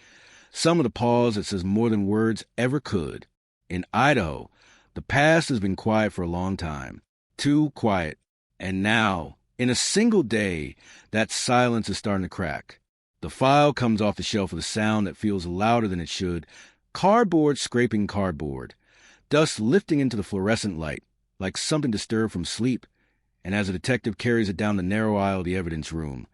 Some with a pause that says more than words ever could. In Idaho, the past has been quiet for a long time. Too quiet. And now, in a single day, that silence is starting to crack. The file comes off the shelf with a sound that feels louder than it should. Cardboard scraping cardboard. Dust lifting into the fluorescent light, like something disturbed from sleep. And as a detective carries it down the narrow aisle of the evidence room,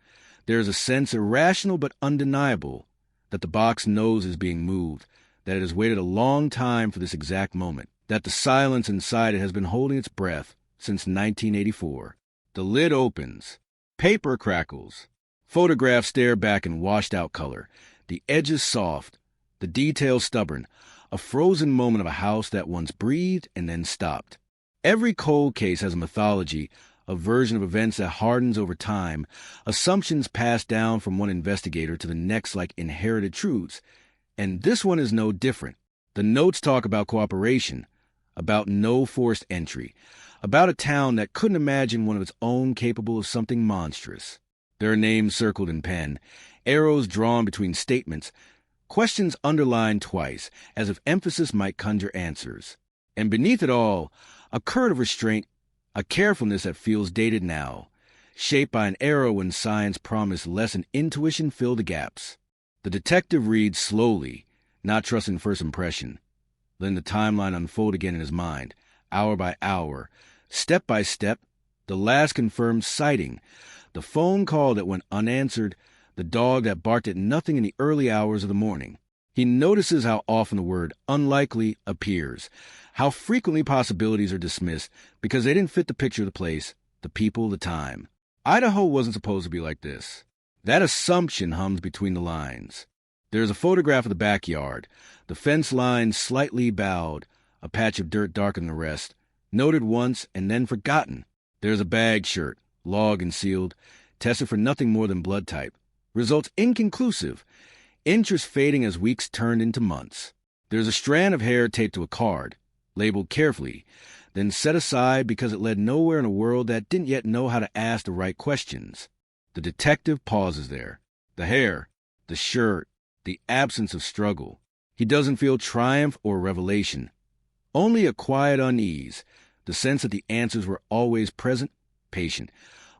there is a sense irrational but undeniable that the box knows is being moved, that it has waited a long time for this exact moment, that the silence inside it has been holding its breath since 1984. The lid opens. Paper crackles. Photographs stare back in washed-out color. The edges soft. The details stubborn. A frozen moment of a house that once breathed and then stopped. Every cold case has a mythology, a version of events that hardens over time, assumptions passed down from one investigator to the next like inherited truths. And this one is no different. The notes talk about cooperation, about no forced entry, about a town that couldn't imagine one of its own capable of something monstrous. There are names circled in pen, arrows drawn between statements, questions underlined twice, as if emphasis might conjure answers. And beneath it all, a current of restraint, a carefulness that feels dated now, shaped by an era when science promised less and intuition filled the gaps. The detective reads slowly, not trusting first impression, letting the timeline unfold again in his mind, hour by hour, step by step, the last confirmed sighting, the phone call that went unanswered, the dog that barked at nothing in the early hours of the morning. He notices how often the word unlikely appears, how frequently possibilities are dismissed because they didn't fit the picture of the place, the people, the time. Idaho wasn't supposed to be like this. That assumption hums between the lines. There's a photograph of the backyard, the fence line slightly bowed, a patch of dirt darker than the rest, noted once and then forgotten. There's a bag shirt, log and sealed, tested for nothing more than blood type. Results inconclusive, interest fading as weeks turned into months. There's a strand of hair taped to a card, labeled carefully, then set aside because it led nowhere in a world that didn't yet know how to ask the right questions. The detective pauses there. The hair, the shirt, the absence of struggle. He doesn't feel triumph or revelation. Only a quiet unease, the sense that the answers were always present, patient,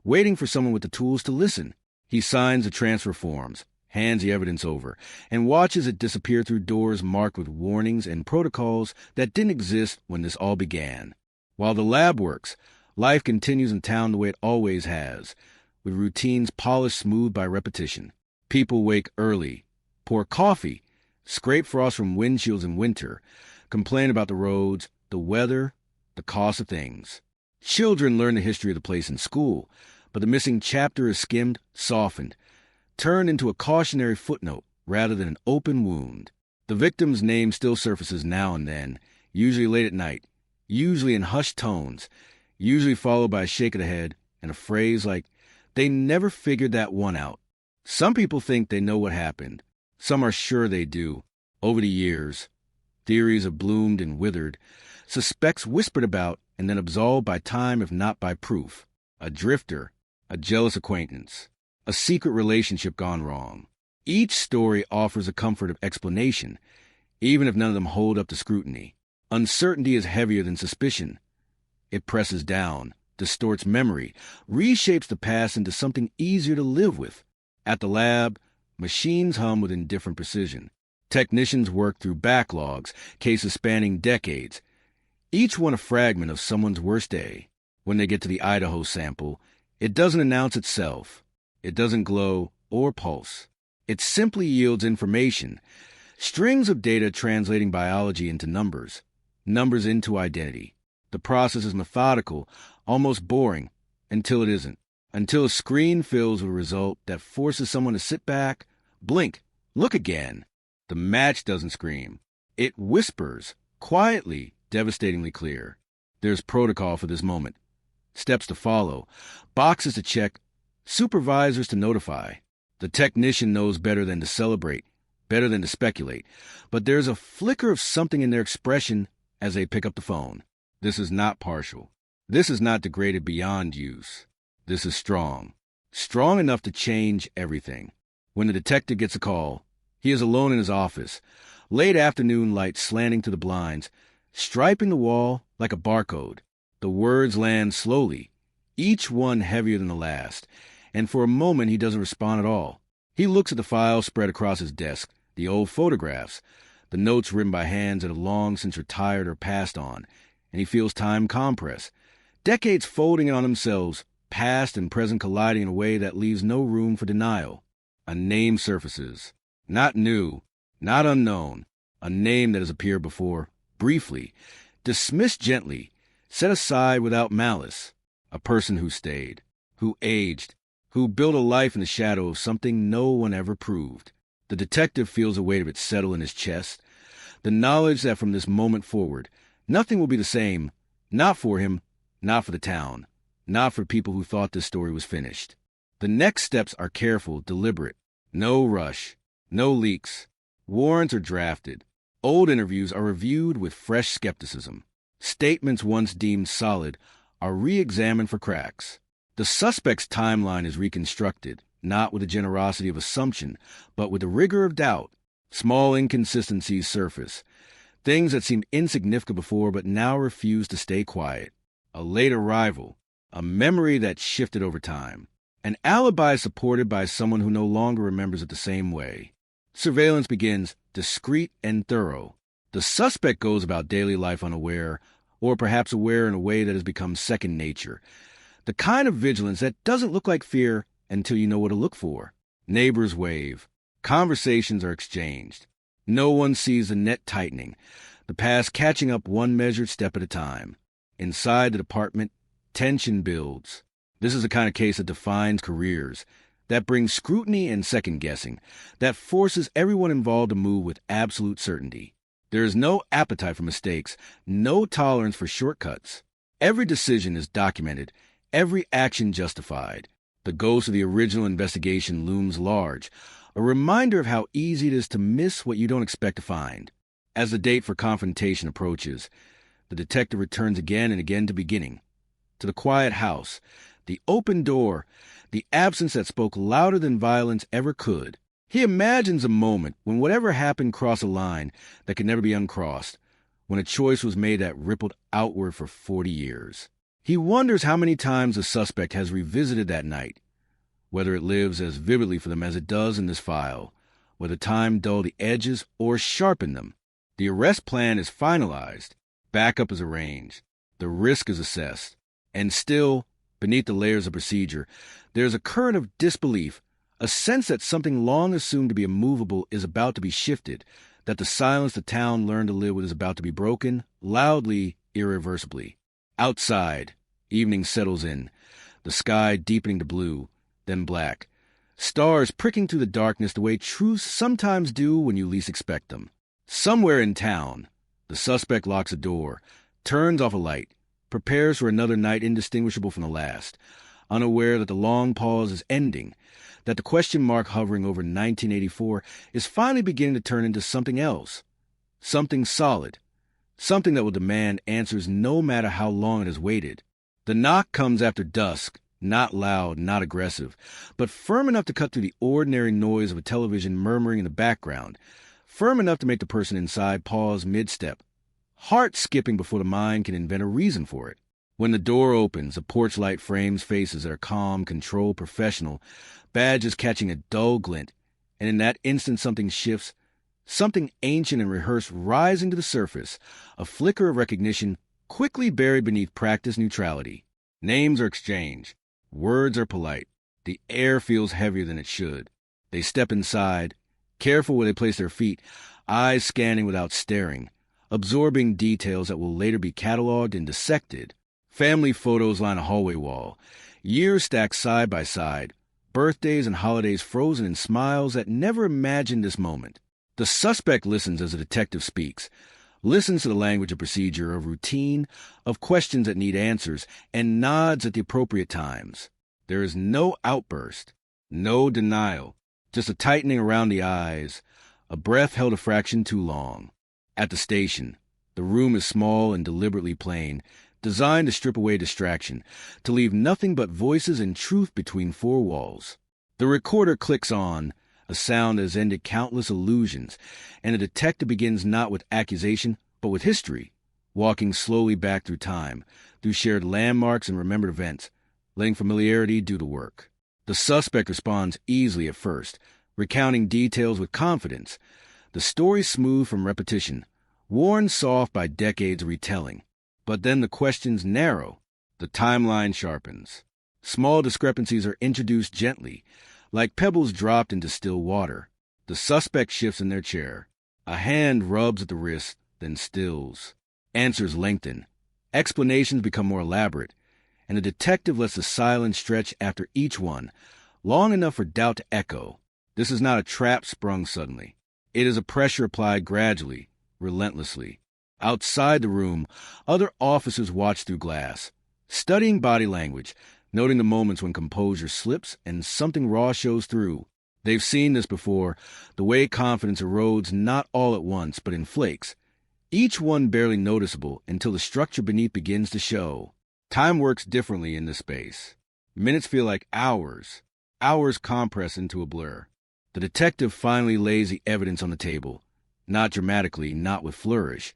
waiting for someone with the tools to listen. He signs the transfer forms, hands the evidence over, and watches it disappear through doors marked with warnings and protocols that didn't exist when this all began. While the lab works, life continues in town the way it always has, with routines polished smooth by repetition. People wake early, pour coffee, scrape frost from windshields in winter, complain about the roads, the weather, the cost of things. Children learn the history of the place in school, but the missing chapter is skimmed, softened, turned into a cautionary footnote rather than an open wound. The victim's name still surfaces now and then, usually late at night, usually in hushed tones, usually followed by a shake of the head and a phrase like, "They never figured that one out." Some people think they know what happened. Some are sure they do. Over the years, theories have bloomed and withered, suspects whispered about and then absolved by time if not by proof. A drifter, a jealous acquaintance, a secret relationship gone wrong. Each story offers a comfort of explanation, even if none of them hold up to scrutiny. Uncertainty is heavier than suspicion. It presses down, distorts memory, reshapes the past into something easier to live with. At the lab, machines hum with indifferent precision. Technicians work through backlogs, cases spanning decades, each one a fragment of someone's worst day. When they get to the Idaho sample, it doesn't announce itself. It doesn't glow or pulse. It simply yields information, strings of data translating biology into numbers, numbers into identity. The process is methodical, almost boring, until it isn't. Until a screen fills with a result that forces someone to sit back, blink, look again. The match doesn't scream. It whispers, quietly, devastatingly clear. There's protocol for this moment. Steps to follow, boxes to check, supervisors to notify. The technician knows better than to celebrate, better than to speculate, but there's a flicker of something in their expression as they pick up the phone. This is not partial. This is not degraded beyond use. This is strong. Strong enough to change everything. When the detective gets a call, he is alone in his office, late afternoon light slanting to the blinds, striping the wall like a barcode. The words land slowly, each one heavier than the last, and for a moment he doesn't respond at all. He looks at the files spread across his desk, the old photographs, the notes written by hands that have long since retired or passed on, and he feels time compress. Decades folding on themselves, past and present colliding in a way that leaves no room for denial. A name surfaces. Not new, not unknown, a name that has appeared before, briefly, dismissed gently, set aside without malice. A person who stayed, who aged, who built a life in the shadow of something no one ever proved. The detective feels the weight of it settle in his chest, the knowledge that from this moment forward, nothing will be the same, not for him, not for the town, not for people who thought this story was finished. The next steps are careful, deliberate. No rush, no leaks. Warrants are drafted. Old interviews are reviewed with fresh skepticism. Statements once deemed solid are re-examined for cracks. The suspect's timeline is reconstructed, not with the generosity of assumption, but with the rigor of doubt. Small inconsistencies surface, things that seemed insignificant before but now refuse to stay quiet. A late arrival, a memory that shifted over time, an alibi supported by someone who no longer remembers it the same way. Surveillance begins, discreet and thorough. The suspect goes about daily life unaware, or perhaps aware in a way that has become second nature. The kind of vigilance that doesn't look like fear until you know what to look for. Neighbors wave. Conversations are exchanged. No one sees the net tightening, the past catching up one measured step at a time. Inside the department, tension builds. This is the kind of case that defines careers, that brings scrutiny and second-guessing, that forces everyone involved to move with absolute certainty. There is no appetite for mistakes, no tolerance for shortcuts. Every decision is documented, every action justified. The ghost of the original investigation looms large, a reminder of how easy it is to miss what you don't expect to find. As the date for confrontation approaches, the detective returns again and again to beginning, to the quiet house, the open door, the absence that spoke louder than violence ever could. He imagines a moment when whatever happened crossed a line that could never be uncrossed, when a choice was made that rippled outward for 40 years. He wonders how many times the suspect has revisited that night, whether it lives as vividly for them as it does in this file, whether time dulled the edges or sharpened them. The arrest plan is finalized, backup is arranged, the risk is assessed, and still, beneath the layers of procedure, there is a current of disbelief, a sense that something long assumed to be immovable is about to be shifted, that the silence the town learned to live with is about to be broken, loudly, irreversibly. Outside, evening settles in, the sky deepening to blue, then black, stars pricking through the darkness the way truths sometimes do when you least expect them. Somewhere in town, the suspect locks a door, turns off a light, prepares for another night indistinguishable from the last, unaware that the long pause is ending, that the question mark hovering over 1984 is finally beginning to turn into something else, something solid, something that will demand answers no matter how long it has waited. The knock comes after dusk, not loud, not aggressive, but firm enough to cut through the ordinary noise of a television murmuring in the background, firm enough to make the person inside pause mid-step, heart skipping before the mind can invent a reason for it. When the door opens, a porch light frames faces that are calm, controlled, professional, badges catching a dull glint, and in that instant something shifts, something ancient and rehearsed rising to the surface, a flicker of recognition quickly buried beneath practiced neutrality. Names are exchanged. Words are polite. The air feels heavier than it should. They step inside, careful where they place their feet, eyes scanning without staring, absorbing details that will later be cataloged and dissected. Family photos line a hallway wall, years stacked side by side, birthdays and holidays frozen in smiles that never imagined this moment. The suspect listens as the detective speaks, listens to the language of procedure, of routine, of questions that need answers, and nods at the appropriate times. There is no outburst, no denial, just a tightening around the eyes, a breath held a fraction too long. At the station, the room is small and deliberately plain, designed to strip away distraction, to leave nothing but voices and truth between four walls. The recorder clicks on, a sound that has ended countless illusions, and the detective begins not with accusation, but with history, walking slowly back through time, through shared landmarks and remembered events, letting familiarity do the work. The suspect responds easily at first, recounting details with confidence, the story smooth from repetition, worn soft by decades of retelling. But then the questions narrow, the timeline sharpens. Small discrepancies are introduced gently, like pebbles dropped into still water. The suspect shifts in their chair. A hand rubs at the wrist, then stills. Answers lengthen. Explanations become more elaborate, and the detective lets the silence stretch after each one, long enough for doubt to echo. This is not a trap sprung suddenly. It is a pressure applied gradually, relentlessly. Outside the room, other officers watch through glass, studying body language, noting the moments when composure slips and something raw shows through. They've seen this before, the way confidence erodes not all at once, but in flakes, each one barely noticeable until the structure beneath begins to show. Time works differently in this space. Minutes feel like hours. Hours compress into a blur. The detective finally lays the evidence on the table, not dramatically, not with flourish,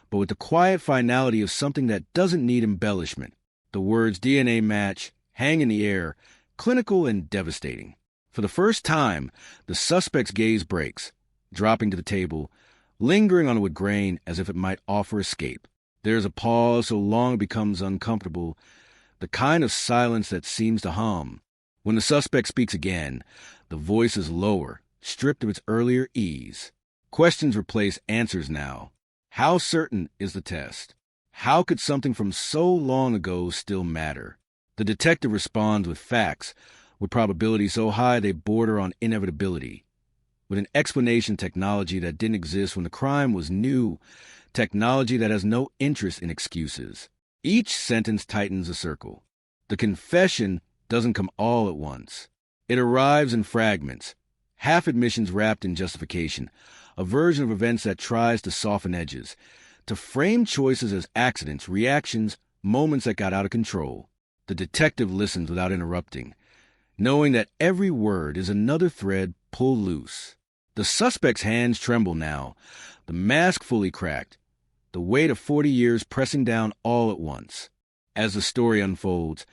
but with the quiet finality of something that doesn't need embellishment. The words DNA match hang in the air, clinical and devastating. For the first time, the suspect's gaze breaks, dropping to the table, lingering on it with grain as if it might offer escape. There's a pause so long it becomes uncomfortable, the kind of silence that seems to hum. When the suspect speaks again, the voice is lower, stripped of its earlier ease. Questions replace answers now. How certain is the test? How could something from so long ago still matter? The detective responds with facts, with probability so high they border on inevitability. With an explanation technology that didn't exist when the crime was new, technology that has no interest in excuses. Each sentence tightens a circle. The confession doesn't come all at once. It arrives in fragments, half admissions wrapped in justification, a version of events that tries to soften edges, to frame choices as accidents, reactions, moments that got out of control. The detective listens without interrupting, knowing that every word is another thread pulled loose. The suspect's hands tremble now, the mask fully cracked, the weight of 40 years pressing down all at once. As the story unfolds,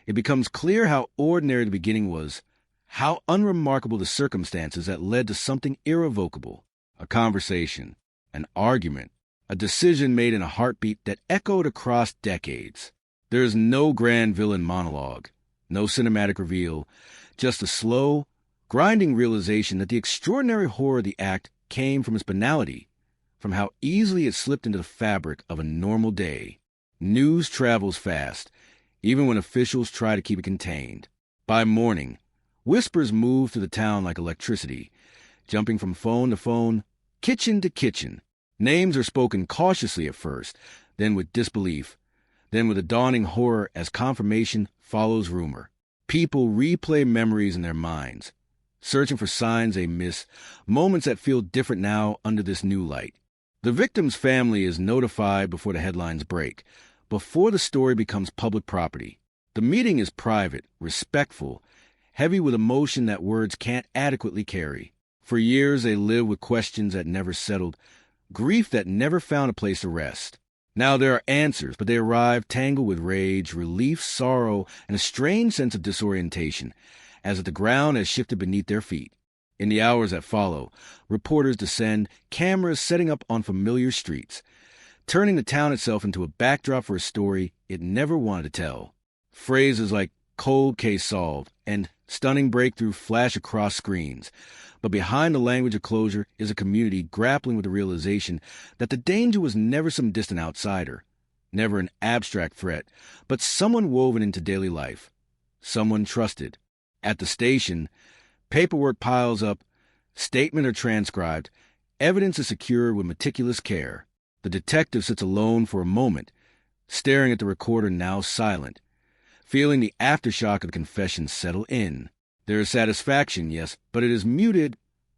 it becomes clear how ordinary the beginning was, how unremarkable the circumstances that led to something irrevocable. A conversation, an argument, a decision made in a heartbeat that echoed across decades. There is no grand villain monologue, no cinematic reveal, just a slow, grinding realization that the extraordinary horror of the act came from its banality, from how easily it slipped into the fabric of a normal day. News travels fast, even when officials try to keep it contained. By morning, whispers move through the town like electricity, jumping from phone to phone, kitchen to kitchen. Names are spoken cautiously at first, then with disbelief, then with a dawning horror as confirmation follows rumor. People replay memories in their minds, searching for signs they miss, moments that feel different now under this new light. The victim's family is notified before the headlines break, before the story becomes public property. The meeting is private, respectful, heavy with emotion that words can't adequately carry. For years they lived with questions that never settled, grief that never found a place to rest. Now there are answers, but they arrive tangled with rage, relief, sorrow, and a strange sense of disorientation, as if the ground has shifted beneath their feet. In the hours that follow, reporters descend, cameras setting up on familiar streets, turning the town itself into a backdrop for a story it never wanted to tell. Phrases like "cold case solved" and "stunning breakthrough" flash across screens, but behind the language of closure is a community grappling with the realization that the danger was never some distant outsider, never an abstract threat, but someone woven into daily life, someone trusted. At the station, paperwork piles up, statements are transcribed, evidence is secured with meticulous care. The detective sits alone for a moment, staring at the recorder now silent, feeling the aftershock of the confession settle in. There is satisfaction, yes, but it is muted,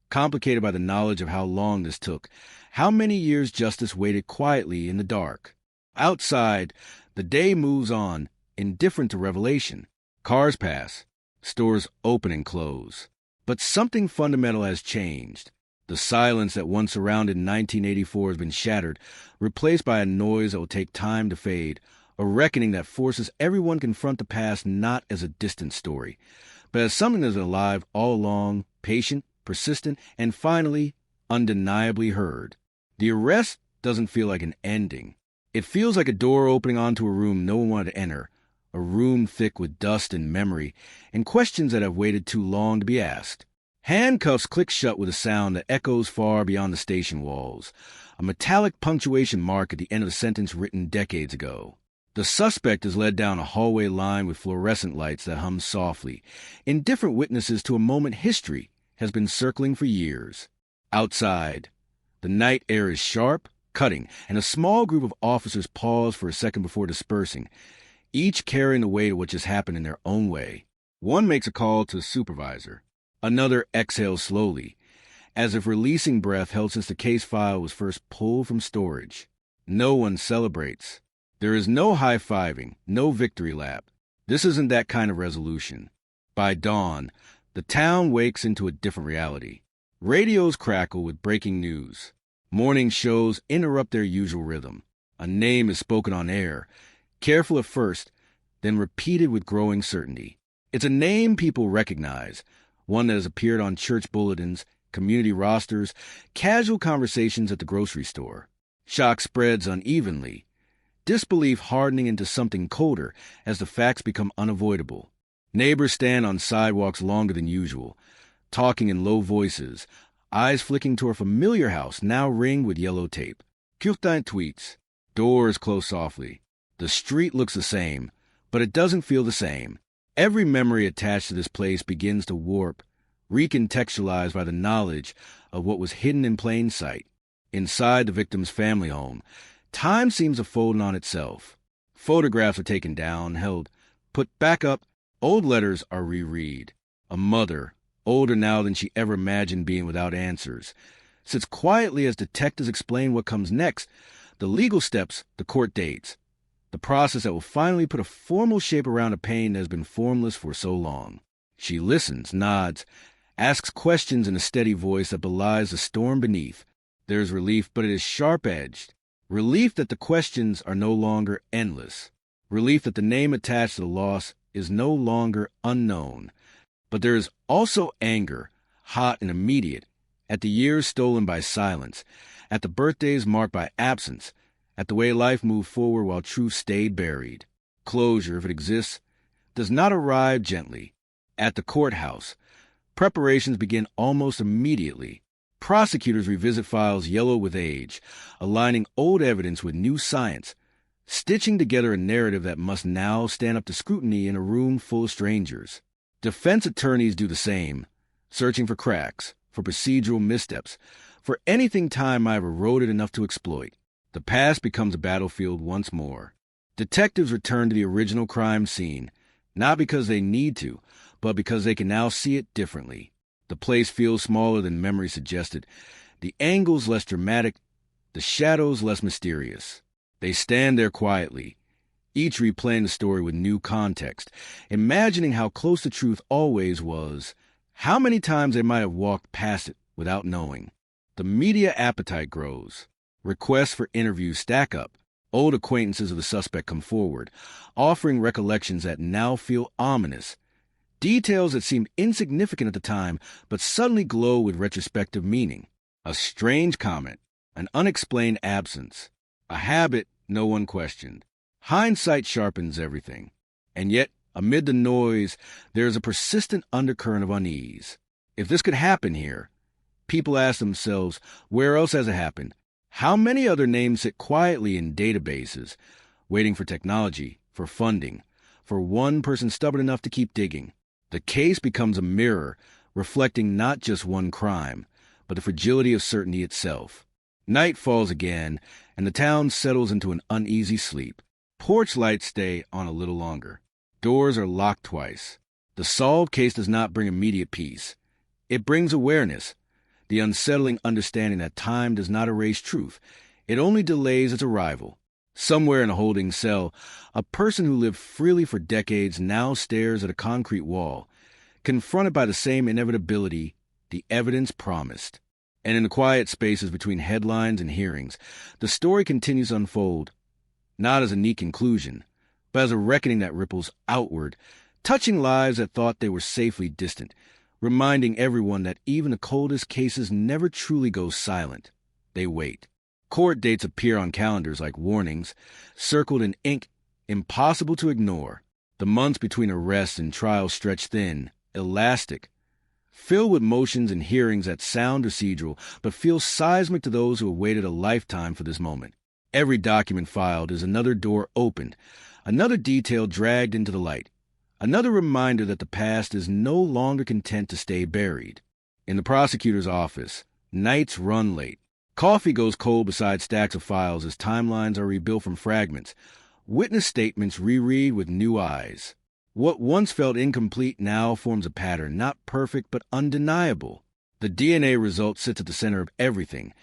complicated by the knowledge of how long this took, how many years justice waited quietly in the dark. Outside, the day moves on, indifferent to revelation. Cars pass, stores open and close. But something fundamental has changed. The silence that once surrounded 1984 has been shattered, replaced by a noise that will take time to fade, a reckoning that forces everyone to confront the past not as a distant story, but as something that is alive all along, patient, persistent, and finally, undeniably heard. The arrest doesn't feel like an ending. It feels like a door opening onto a room no one wanted to enter, a room thick with dust and memory, and questions that have waited too long to be asked. Handcuffs click shut with a sound that echoes far beyond the station walls, a metallic punctuation mark at the end of a sentence written decades ago. The suspect is led down a hallway lined with fluorescent lights that hum softly, indifferent witnesses to a moment history has been circling for years. Outside, the night air is sharp, cutting, and a small group of officers pause for a second before dispersing, each carrying the weight of what just happened in their own way. One makes a call to the supervisor. Another exhales slowly, as if releasing breath held since the case file was first pulled from storage. No one celebrates. There is no high-fiving, no victory lap. This isn't that kind of resolution. By dawn, the town wakes into a different reality. Radios crackle with breaking news. Morning shows interrupt their usual rhythm. A name is spoken on air, careful at first, then repeated with growing certainty. It's a name people recognize, one that has appeared on church bulletins, community rosters, casual conversations at the grocery store. Shock spreads unevenly, disbelief hardening into something colder as the facts become unavoidable. Neighbors stand on sidewalks longer than usual, talking in low voices, eyes flicking toward a familiar house now ringed with yellow tape. Curtin tweets. Doors close softly. The street looks the same, but it doesn't feel the same. Every memory attached to this place begins to warp, recontextualized by the knowledge of what was hidden in plain sight. Inside the victim's family home, time seems to fold on itself. Photographs are taken down, held, put back up. Old letters are reread. A mother, older now than she ever imagined being without answers, sits quietly as detectives explain what comes next, the legal steps, the court dates, the process that will finally put a formal shape around a pain that has been formless for so long. She listens, nods, asks questions in a steady voice that belies the storm beneath. There is relief, but it is sharp-edged. Relief that the questions are no longer endless. Relief that the name attached to the loss is no longer unknown. But there is also anger, hot and immediate, at the years stolen by silence, at the birthdays marked by absence, at the way life moved forward while truth stayed buried. Closure, if it exists, does not arrive gently. At the courthouse, preparations begin almost immediately. Prosecutors revisit files yellow with age, aligning old evidence with new science, stitching together a narrative that must now stand up to scrutiny in a room full of strangers. Defense attorneys do the same, searching for cracks, for procedural missteps, for anything time might have eroded enough to exploit. The past becomes a battlefield once more. Detectives return to the original crime scene, not because they need to, but because they can now see it differently. The place feels smaller than memory suggested, the angles less dramatic, the shadows less mysterious. They stand there quietly, each replaying the story with new context, imagining how close the truth always was, how many times they might have walked past it without knowing. The media appetite grows. Requests for interviews stack up. Old acquaintances of the suspect come forward, offering recollections that now feel ominous. Details that seemed insignificant at the time, but suddenly glow with retrospective meaning. A strange comment, an unexplained absence, a habit no one questioned. Hindsight sharpens everything. And yet, amid the noise, there is a persistent undercurrent of unease. If this could happen here, people ask themselves, where else has it happened? How many other names sit quietly in databases, waiting for technology, for funding, for one person stubborn enough to keep digging? The case becomes a mirror, reflecting not just one crime, but the fragility of certainty itself. Night falls again, and the town settles into an uneasy sleep. Porch lights stay on a little longer. Doors are locked twice. The solved case does not bring immediate peace. It brings awareness, the unsettling understanding that time does not erase truth. It only delays its arrival. Somewhere in a holding cell, a person who lived freely for decades now stares at a concrete wall, confronted by the same inevitability the evidence promised. And in the quiet spaces between headlines and hearings, the story continues to unfold, not as a neat conclusion, but as a reckoning that ripples outward, touching lives that thought they were safely distant, reminding everyone that even the coldest cases never truly go silent. They wait. Court dates appear on calendars like warnings, circled in ink, impossible to ignore. The months between arrests and trials stretch thin, elastic, filled with motions and hearings that sound procedural but feel seismic to those who have waited a lifetime for this moment. Every document filed is another door opened, another detail dragged into the light, another reminder that the past is no longer content to stay buried. In the prosecutor's office, nights run late. Coffee goes cold beside stacks of files as timelines are rebuilt from fragments. Witness statements reread with new eyes. What once felt incomplete now forms a pattern, not perfect but undeniable. The DNA result sits at the center of everything,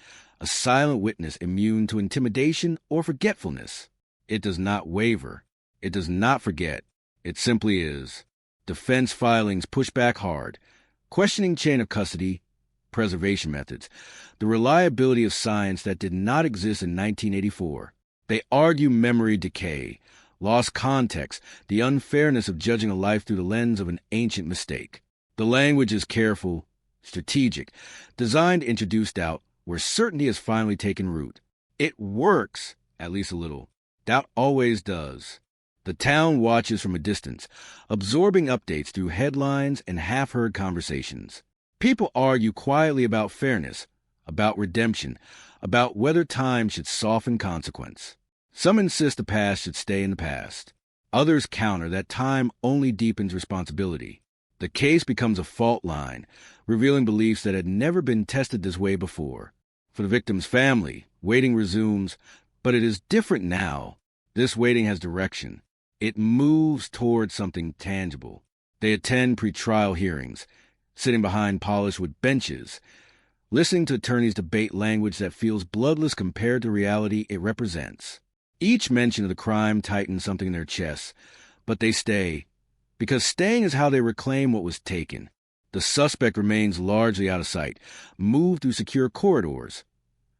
a silent witness immune to intimidation or forgetfulness. It does not waver. It does not forget. It simply is. Defense filings push back hard, questioning chain of custody, preservation methods, the reliability of science that did not exist in 1984. They argue memory decay, lost context, the unfairness of judging a life through the lens of an ancient mistake. The language is careful, strategic, designed to introduce doubt where certainty has finally taken root. It works, at least a little. Doubt always does. The town watches from a distance, absorbing updates through headlines and half-heard conversations. People argue quietly about fairness, about redemption, about whether time should soften consequence. Some insist the past should stay in the past. Others counter that time only deepens responsibility. The case becomes a fault line, revealing beliefs that had never been tested this way before. For the victim's family, waiting resumes, but it is different now. This waiting has direction. It moves toward something tangible. They attend pretrial hearings, sitting behind polished wood benches, listening to attorneys debate language that feels bloodless compared to reality it represents. Each mention of the crime tightens something in their chests, but they stay, because staying is how they reclaim what was taken. The suspect remains largely out of sight, moved through secure corridors,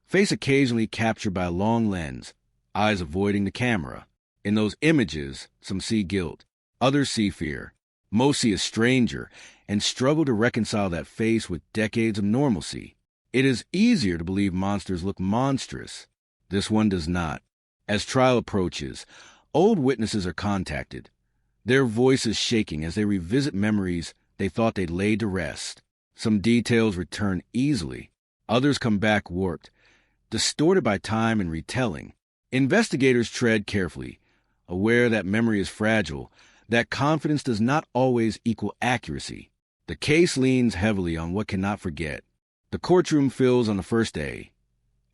face occasionally captured by a long lens, eyes avoiding the camera. In those images, some see guilt, others see fear. Most see a stranger and struggle to reconcile that face with decades of normalcy. It is easier to believe monsters look monstrous. This one does not. As trial approaches, old witnesses are contacted, their voices shaking as they revisit memories they thought they'd laid to rest. Some details return easily. Others come back warped, distorted by time and retelling. Investigators tread carefully, aware that memory is fragile, that confidence does not always equal accuracy. The case leans heavily on what cannot forget. The courtroom fills on the first day.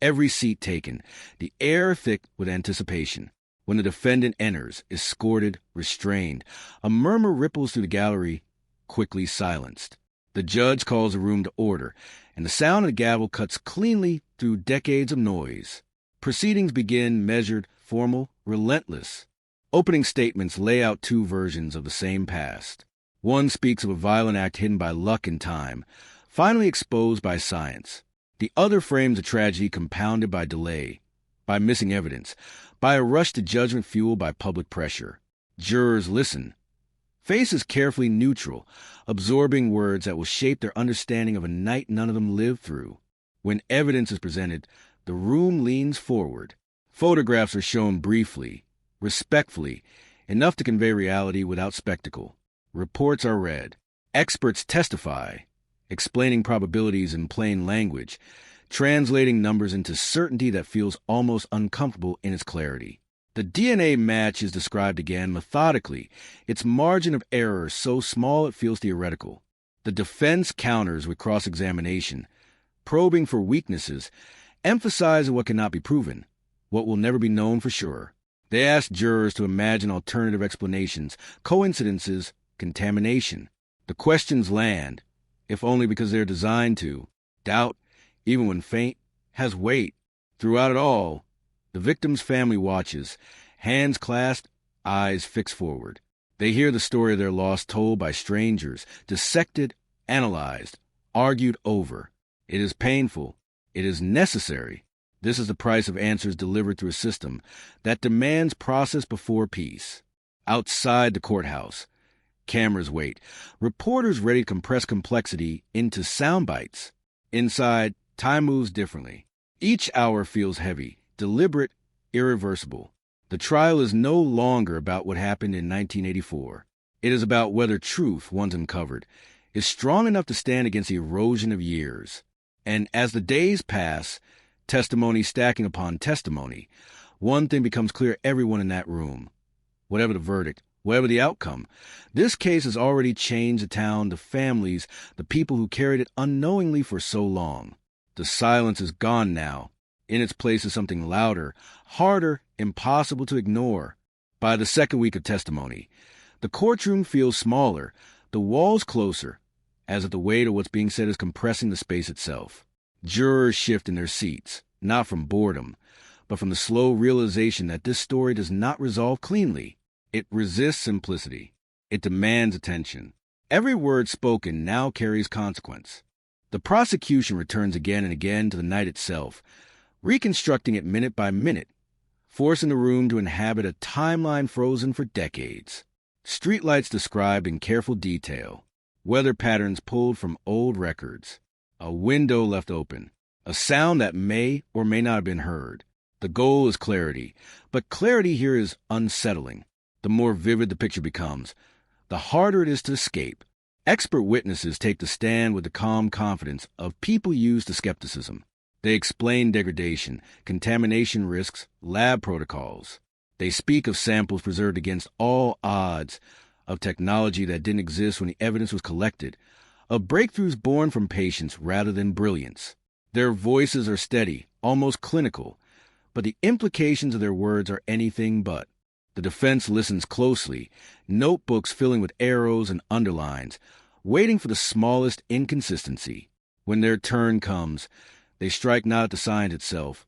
Every seat taken, the air thick with anticipation. When the defendant enters, escorted, restrained, a murmur ripples through the gallery, quickly silenced. The judge calls the room to order, and the sound of the gavel cuts cleanly through decades of noise. Proceedings begin measured, formal, relentless. Opening statements lay out two versions of the same past. One speaks of a violent act hidden by luck and time, finally exposed by science. The other frames a tragedy compounded by delay, by missing evidence, by a rush to judgment fueled by public pressure. Jurors listen, faces carefully neutral, absorbing words that will shape their understanding of a night none of them lived through. When evidence is presented, the room leans forward. Photographs are shown briefly, respectfully, enough to convey reality without spectacle. Reports are read. Experts testify, explaining probabilities in plain language, translating numbers into certainty that feels almost uncomfortable in its clarity. The DNA match is described again methodically, its margin of error so small it feels theoretical. The defense counters with cross-examination, probing for weaknesses, emphasizing what cannot be proven, what will never be known for sure. They ask jurors to imagine alternative explanations, coincidences, contamination. The questions land, if only because they're designed to. Doubt, even when faint, has weight. Throughout it all, the victim's family watches, hands clasped, eyes fixed forward. They hear the story of their loss told by strangers, dissected, analyzed, argued over. It is painful. It is necessary. This is the price of answers delivered through a system that demands process before peace. Outside the courthouse, cameras wait, reporters ready to compress complexity into sound bites. Inside, time moves differently. Each hour feels heavy, deliberate, irreversible. The trial is no longer about what happened in 1984. It is about whether truth, once uncovered, is strong enough to stand against the erosion of years. And as the days pass, testimony stacking upon testimony, one thing becomes clear to everyone in that room. Whatever the verdict, whatever the outcome, this case has already changed the town, the families, the people who carried it unknowingly for so long. The silence is gone now. In its place is something louder, harder, impossible to ignore. By the second week of testimony, the courtroom feels smaller, the walls closer, as if the weight of what's being said is compressing the space itself. Jurors shift in their seats, not from boredom, but from the slow realization that this story does not resolve cleanly. It resists simplicity. It demands attention. Every word spoken now carries consequence. The prosecution returns again and again to the night itself, reconstructing it minute by minute, forcing the room to inhabit a timeline frozen for decades. Streetlights described in careful detail, weather patterns pulled from old records, a window left open, a sound that may or may not have been heard. The goal is clarity, but clarity here is unsettling. The more vivid the picture becomes, the harder it is to escape. Expert witnesses take the stand with the calm confidence of people used to skepticism. They explain degradation, contamination risks, lab protocols. They speak of samples preserved against all odds, of technology that didn't exist when the evidence was collected, of breakthroughs born from patience rather than brilliance. Their voices are steady, almost clinical, but the implications of their words are anything but. The defense listens closely, notebooks filling with arrows and underlines, waiting for the smallest inconsistency. When their turn comes, they strike not at the science itself,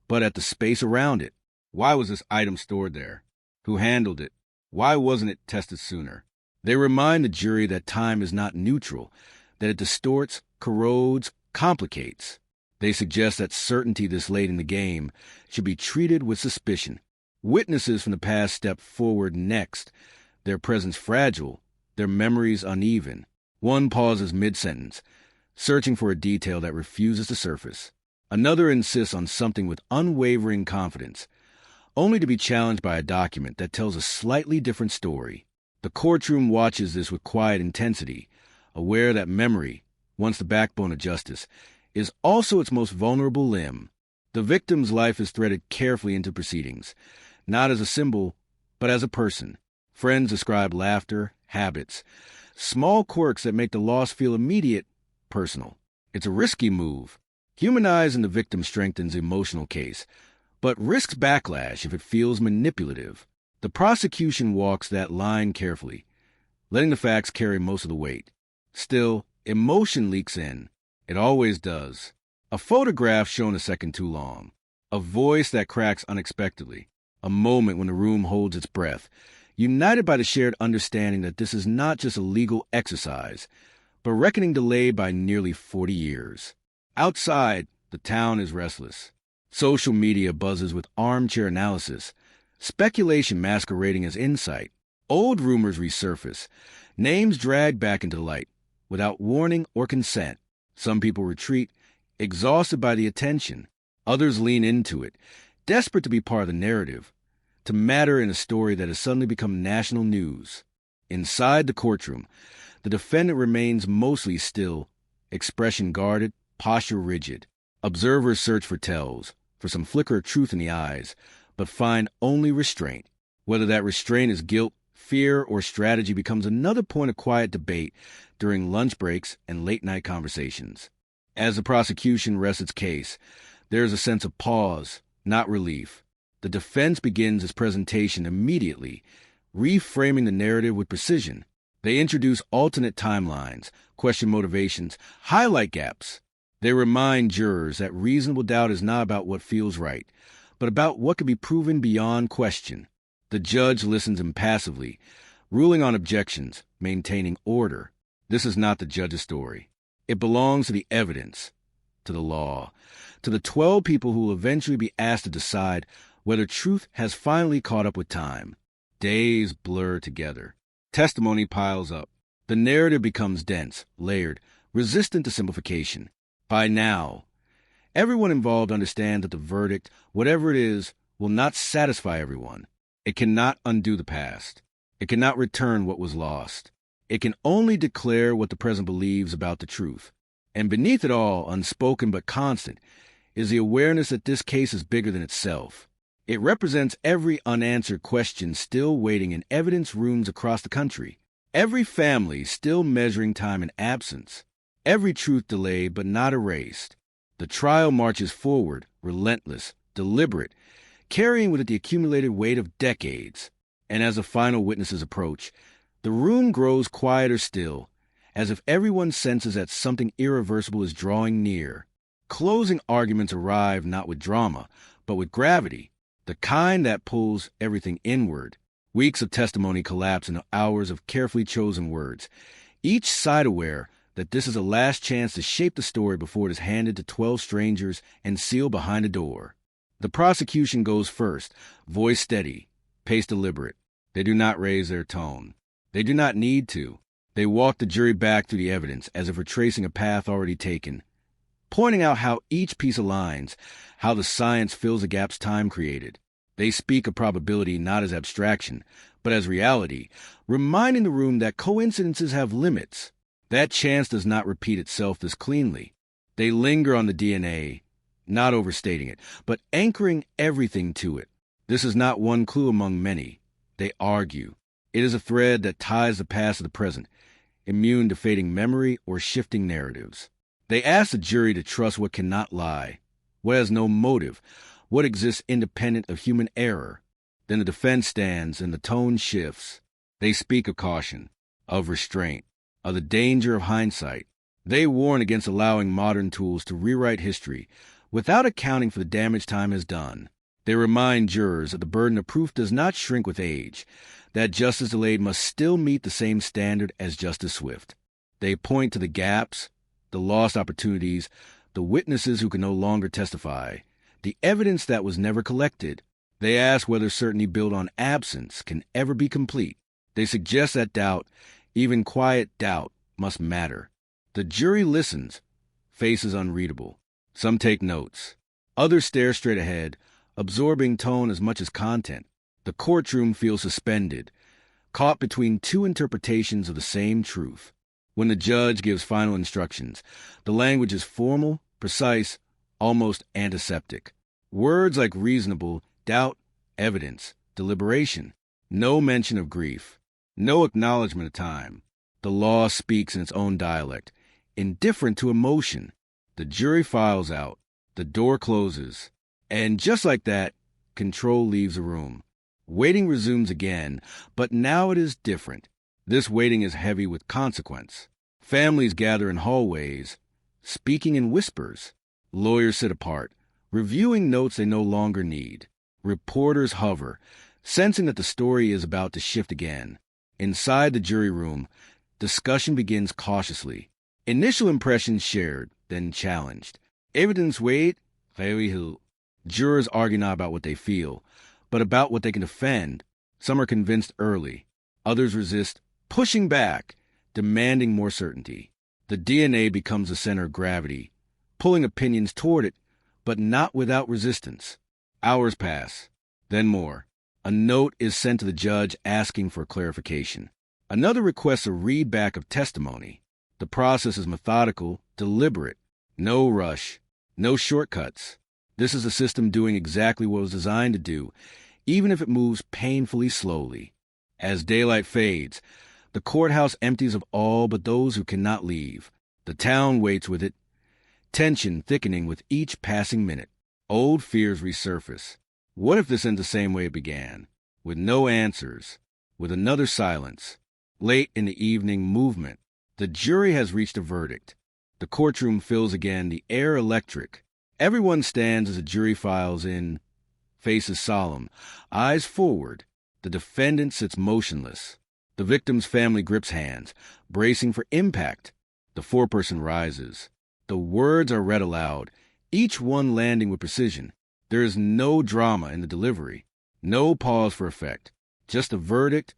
but at the space around it. Why was this item stored there? Who handled it? Why wasn't it tested sooner? They remind the jury that time is not neutral, that it distorts, corrodes, complicates. They suggest that certainty this late in the game should be treated with suspicion. Witnesses from the past step forward next, their presence fragile, their memories uneven. One pauses mid-sentence, searching for a detail that refuses to surface. Another insists on something with unwavering confidence, only to be challenged by a document that tells a slightly different story. The courtroom watches this with quiet intensity, aware that memory, once the backbone of justice, is also its most vulnerable limb. The victim's life is threaded carefully into proceedings, not as a symbol, but as a person. Friends describe laughter, habits, small quirks that make the loss feel immediate, personal. It's a risky move. Humanizing the victim strengthens the emotional case, but risks backlash if it feels manipulative. The prosecution walks that line carefully, letting the facts carry most of the weight. Still, emotion leaks in. It always does. A photograph shown a second too long. A voice that cracks unexpectedly. A moment when the room holds its breath, united by the shared understanding that this is not just a legal exercise, but reckoning delayed by nearly 40 years. Outside, the town is restless. Social media buzzes with armchair analysis, speculation masquerading as insight. Old rumors resurface, names dragged back into light, without warning or consent. Some people retreat, exhausted by the attention. Others lean into it, desperate to be part of the narrative, to matter in a story that has suddenly become national news. Inside the courtroom, the defendant remains mostly still, expression guarded, posture rigid. Observers search for tells, for some flicker of truth in the eyes, but find only restraint. Whether that restraint is guilt, fear, or strategy becomes another point of quiet debate during lunch breaks and late-night conversations. As the prosecution rests its case, there is a sense of pause, not relief. The defense begins its presentation immediately, reframing the narrative with precision. They introduce alternate timelines, question motivations, highlight gaps. They remind jurors that reasonable doubt is not about what feels right, but about what can be proven beyond question. The judge listens impassively, ruling on objections, maintaining order. This is not the judge's story. It belongs to the evidence, to the law, to the 12 people who will eventually be asked to decide whether truth has finally caught up with time. Days blur together. Testimony piles up. The narrative becomes dense, layered, resistant to simplification. By now, everyone involved understands that the verdict, whatever it is, will not satisfy everyone. It cannot undo the past. It cannot return what was lost. It can only declare what the present believes about the truth. And beneath it all, unspoken but constant, is the awareness that this case is bigger than itself. It represents every unanswered question still waiting in evidence rooms across the country, every family still measuring time in absence, every truth delayed but not erased. The trial marches forward, relentless, deliberate, carrying with it the accumulated weight of decades. And as the final witnesses approach, the room grows quieter still, as if everyone senses that something irreversible is drawing near. Closing arguments arrive not with drama, but with gravity, the kind that pulls everything inward. Weeks of testimony collapse into hours of carefully chosen words, each side aware that this is a last chance to shape the story before it is handed to 12 strangers and sealed behind a door. The prosecution goes first, voice steady, pace deliberate. They do not raise their tone. They do not need to. They walk the jury back through the evidence as if retracing a path already taken, pointing out how each piece aligns, how the science fills the gaps time created. They speak of probability not as abstraction, but as reality, reminding the room that coincidences have limits. That chance does not repeat itself this cleanly. They linger on the DNA, not overstating it, but anchoring everything to it. This is not one clue among many. They argue. It is a thread that ties the past to the present, immune to fading memory or shifting narratives. They ask the jury to trust what cannot lie, what has no motive, what exists independent of human error. Then the defense stands and the tone shifts. They speak of caution, of restraint, of the danger of hindsight. They warn against allowing modern tools to rewrite history without accounting for the damage time has done. They remind jurors that the burden of proof does not shrink with age, that justice delayed must still meet the same standard as justice swift. They point to the gaps, the lost opportunities, the witnesses who can no longer testify, the evidence that was never collected. They ask whether certainty built on absence can ever be complete. They suggest that doubt, even quiet doubt, must matter. The jury listens, faces unreadable. Some take notes. Others stare straight ahead, absorbing tone as much as content. The courtroom feels suspended, caught between two interpretations of the same truth. When the judge gives final instructions, the language is formal, precise, almost antiseptic. Words like reasonable, doubt, evidence, deliberation. No mention of grief. No acknowledgement of time. The law speaks in its own dialect, indifferent to emotion. The jury files out. The door closes. And just like that, control leaves the room. Waiting resumes again, but now it is different. This waiting is heavy with consequence. Families gather in hallways, speaking in whispers. Lawyers sit apart, reviewing notes they no longer need. Reporters hover, sensing that the story is about to shift again. Inside the jury room, discussion begins cautiously. Initial impressions shared, then challenged. Evidence weighed, very who. Jurors argue not about what they feel, but about what they can defend. Some are convinced early. Others resist, pushing back, demanding more certainty. The DNA becomes the center of gravity, pulling opinions toward it, but not without resistance. Hours pass, then more. A note is sent to the judge asking for clarification. Another requests a readback of testimony. The process is methodical, deliberate. No rush, no shortcuts. This is a system doing exactly what it was designed to do, even if it moves painfully slowly. As daylight fades, the courthouse empties of all but those who cannot leave. The town waits with it, tension thickening with each passing minute. Old fears resurface. What if this ends the same way it began? With no answers, with another silence. Late in the evening, movement. The jury has reached a verdict. The courtroom fills again, the air electric. Everyone stands as the jury files in, faces solemn, eyes forward. The defendant sits motionless. The victim's family grips hands, bracing for impact. The foreperson rises. The words are read aloud, each one landing with precision. There is no drama in the delivery, no pause for effect, just a verdict,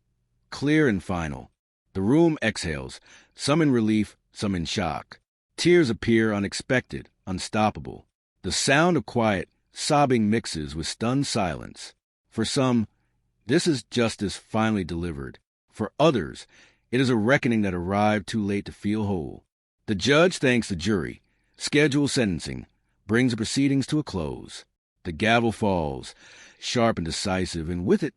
clear and final. The room exhales, some in relief, some in shock. Tears appear unexpected, unstoppable. The sound of quiet, sobbing mixes with stunned silence. For some, this is justice finally delivered. For others, It is a reckoning that arrived too late to feel whole. The judge thanks the jury, schedules sentencing, brings the proceedings to a close. The gavel falls, sharp and decisive, and with it,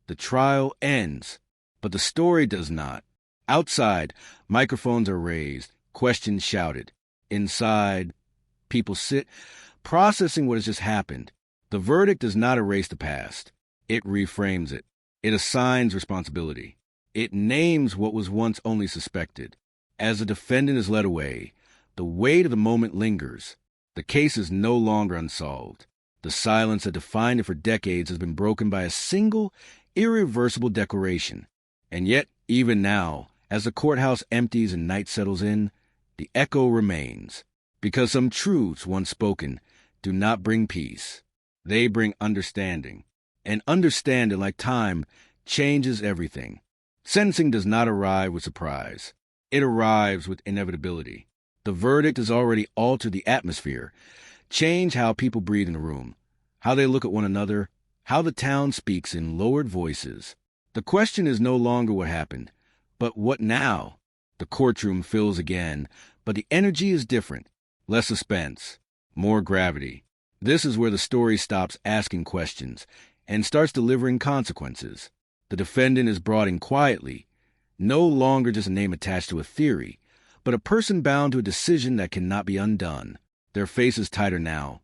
the trial ends. But the story does not. Outside, microphones are raised, questions shouted. Inside, people sit, processing what has just happened. The verdict does not erase the past. It reframes it. It assigns responsibility. It names what was once only suspected. As the defendant is led away, the weight of the moment lingers. The case is no longer unsolved. The silence that defined it for decades has been broken by a single, irreversible declaration. And yet, even now, as the courthouse empties and night settles in, the echo remains. Because some truths, once spoken, do not bring peace. They bring understanding. And understanding, like time, changes everything. Sentencing does not arrive with surprise. It arrives with inevitability. The verdict has already altered the atmosphere, changed how people breathe in the room, how they look at one another, how the town speaks in lowered voices. The question is no longer what happened, but what now? The courtroom fills again, but the energy is different. Less suspense, more gravity. This is where the story stops asking questions and starts delivering consequences. The defendant is brought in quietly, no longer just a name attached to a theory, but a person bound to a decision that cannot be undone. Their face is tighter now,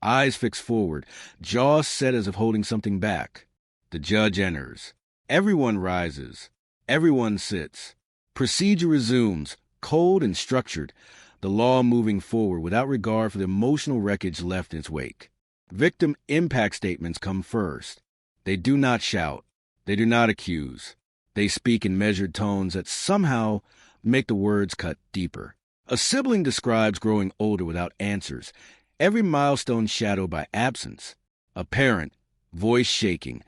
eyes fixed forward, jaws set as if holding something back. The judge enters. Everyone rises. Everyone sits. Procedure resumes, cold and structured, the law moving forward without regard for the emotional wreckage left in its wake. Victim impact statements come first. They do not shout. They do not accuse. They speak in measured tones that somehow make the words cut deeper. A sibling describes growing older without answers, every milestone shadowed by absence. A parent, voice shaking,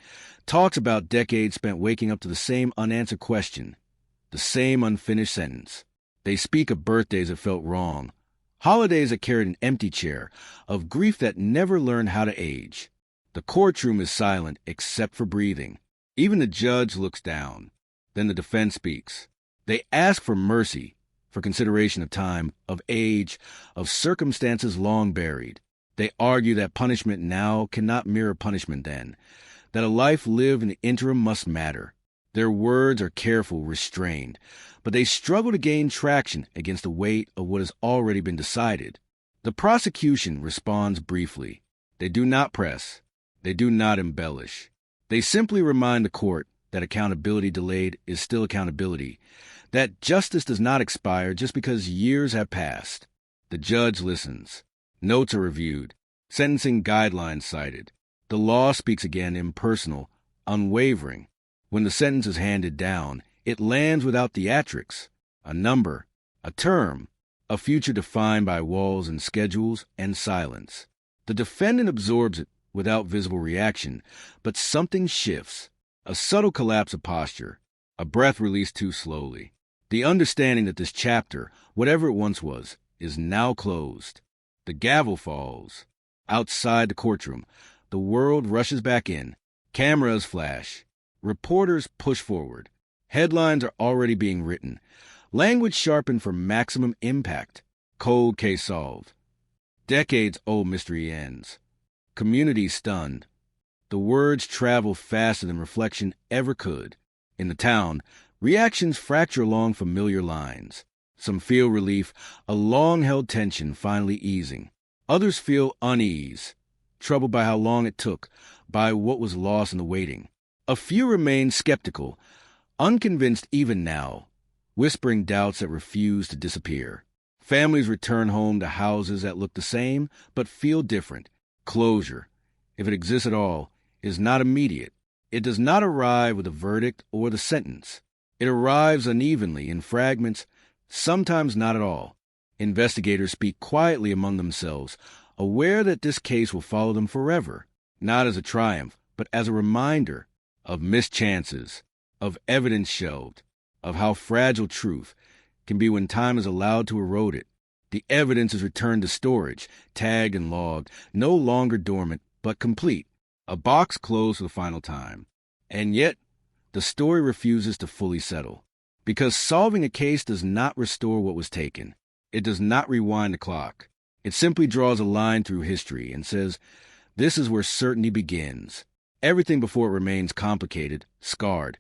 talks about decades spent waking up to the same unanswered question, the same unfinished sentence. They speak of birthdays that felt wrong, holidays that carried an empty chair, of grief that never learned how to age. The courtroom is silent except for breathing. Even the judge looks down. Then the defense speaks. They ask for mercy, for consideration of time, of age, of circumstances long buried. They argue that punishment now cannot mirror punishment then, that a life lived in the interim must matter. Their words are careful, restrained, but they struggle to gain traction against the weight of what has already been decided. The prosecution responds briefly. They do not press. They do not embellish. They simply remind the court that accountability delayed is still accountability, that justice does not expire just because years have passed. The judge listens. Notes are reviewed. Sentencing guidelines cited. The law speaks again, impersonal, unwavering. When the sentence is handed down, it lands without theatrics. A number, a term, a future defined by walls and schedules and silence. The defendant absorbs it without visible reaction, but something shifts. A subtle collapse of posture, a breath released too slowly. The understanding that this chapter, whatever it once was, is now closed. The gavel falls. Outside the courtroom, the world rushes back in. Cameras flash. Reporters push forward. Headlines are already being written. Language sharpened for maximum impact. Cold case solved. Decades-old mystery ends. Community stunned. The words travel faster than reflection ever could. In the town, reactions fracture along familiar lines. Some feel relief, a long-held tension finally easing. Others feel unease, troubled by how long it took, by what was lost in the waiting. A few remain skeptical, unconvinced even now, whispering doubts that refuse to disappear. Families return home to houses that look the same, but feel different. Closure, if it exists at all, is not immediate. It does not arrive with a verdict or the sentence. It arrives unevenly in fragments, sometimes not at all. Investigators speak quietly among themselves, aware that this case will follow them forever, not as a triumph, but as a reminder of missed chances, of evidence shelved, of how fragile truth can be when time is allowed to erode it. The evidence is returned to storage, tagged and logged, no longer dormant, but complete. A box closed for the final time. And yet, the story refuses to fully settle. Because solving a case does not restore what was taken. It does not rewind the clock. It simply draws a line through history and says, this is where certainty begins. Everything before it remains complicated, scarred,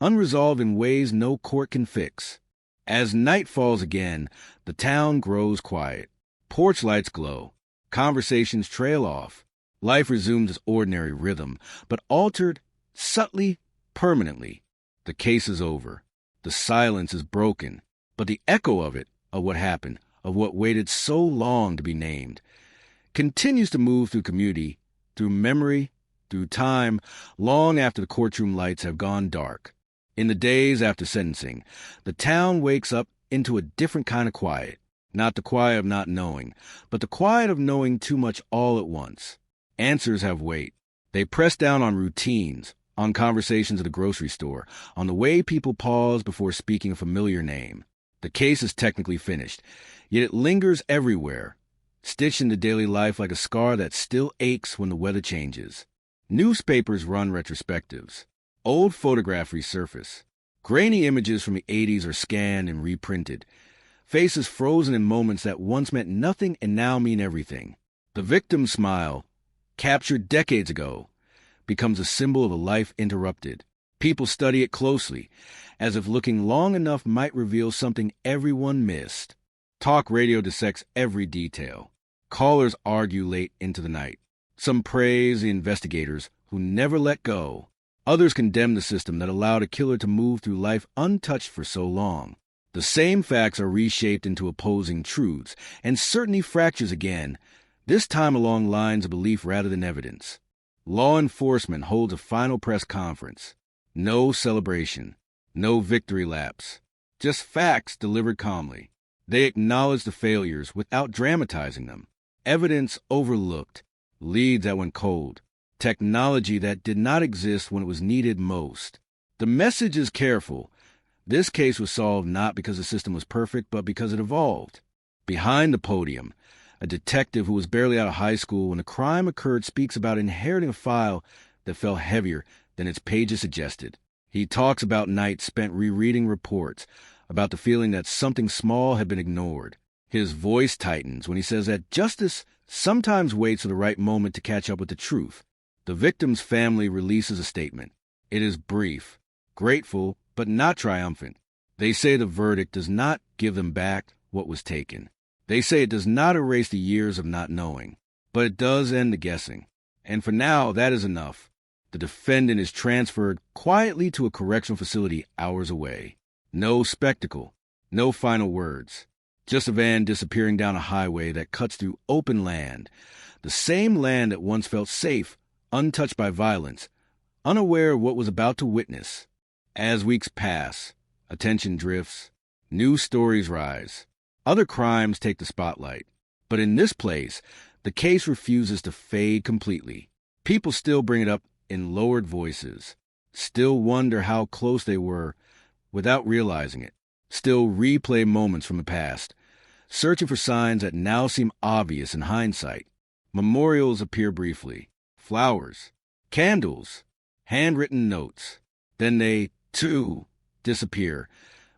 unresolved in ways no court can fix. As night falls again, the town grows quiet. Porch lights glow. Conversations trail off. Life resumes its ordinary rhythm, but altered subtly, permanently. The case is over. The silence is broken, but the echo of it, of what happened, of what waited so long to be named, continues to move through community, through memory, through time, long after the courtroom lights have gone dark. In the days after sentencing, the town wakes up into a different kind of quiet. Not the quiet of not knowing, but the quiet of knowing too much all at once. Answers have weight. They press down on routines, on conversations at the grocery store, on the way people pause before speaking a familiar name. The case is technically finished, yet it lingers everywhere, stitched into daily life like a scar that still aches when the weather changes. Newspapers run retrospectives. Old photographs resurface. Grainy images from the 80s are scanned and reprinted. Faces frozen in moments that once meant nothing and now mean everything. The victim's smile, captured decades ago, becomes a symbol of a life interrupted. People study it closely, as if looking long enough might reveal something everyone missed. Talk radio dissects every detail. Callers argue late into the night. Some praise the investigators who never let go. Others condemn the system that allowed a killer to move through life untouched for so long. The same facts are reshaped into opposing truths, and certainty fractures again, this time along lines of belief rather than evidence. Law enforcement holds a final press conference. No celebration, no victory laps, just facts delivered calmly. They acknowledge the failures without dramatizing them. Evidence overlooked, leads that went cold, technology that did not exist when it was needed most. The message is careful. This case was solved not because the system was perfect, but because it evolved. Behind the podium, a detective who was barely out of high school when the crime occurred speaks about inheriting a file that felt heavier than its pages suggested. He talks about nights spent rereading reports, about the feeling that something small had been ignored. His voice tightens when he says that justice sometimes waits for the right moment to catch up with the truth. The victim's family releases a statement. It is brief, grateful, but not triumphant. They say the verdict does not give them back what was taken. They say it does not erase the years of not knowing, but it does end the guessing. And for now, that is enough. The defendant is transferred quietly to a correctional facility hours away. No spectacle, no final words. Just a van disappearing down a highway that cuts through open land, the same land that once felt safe, untouched by violence, unaware of what was about to witness. As weeks pass, attention drifts, new stories rise. Other crimes take the spotlight. But in this place, the case refuses to fade completely. People still bring it up in lowered voices, still wonder how close they were without realizing it, still replay moments from the past, searching for signs that now seem obvious in hindsight. Memorials appear briefly, flowers, candles, handwritten notes. Then they, too, disappear,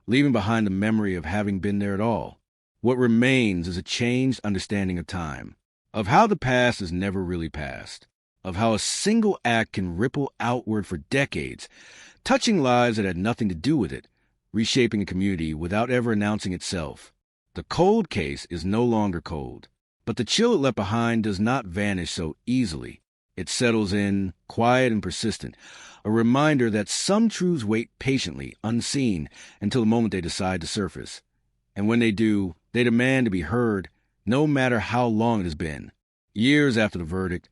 leaving behind the memory of having been there at all. What remains is a changed understanding of time, of how the past is never really past, of how a single act can ripple outward for decades, touching lives that had nothing to do with it, reshaping a community without ever announcing itself. The cold case is no longer cold, but the chill it left behind does not vanish so easily. It settles in, quiet and persistent, a reminder that some truths wait patiently, unseen, until the moment they decide to surface. And when they do, they demand to be heard, no matter how long it has been. Years after the verdict,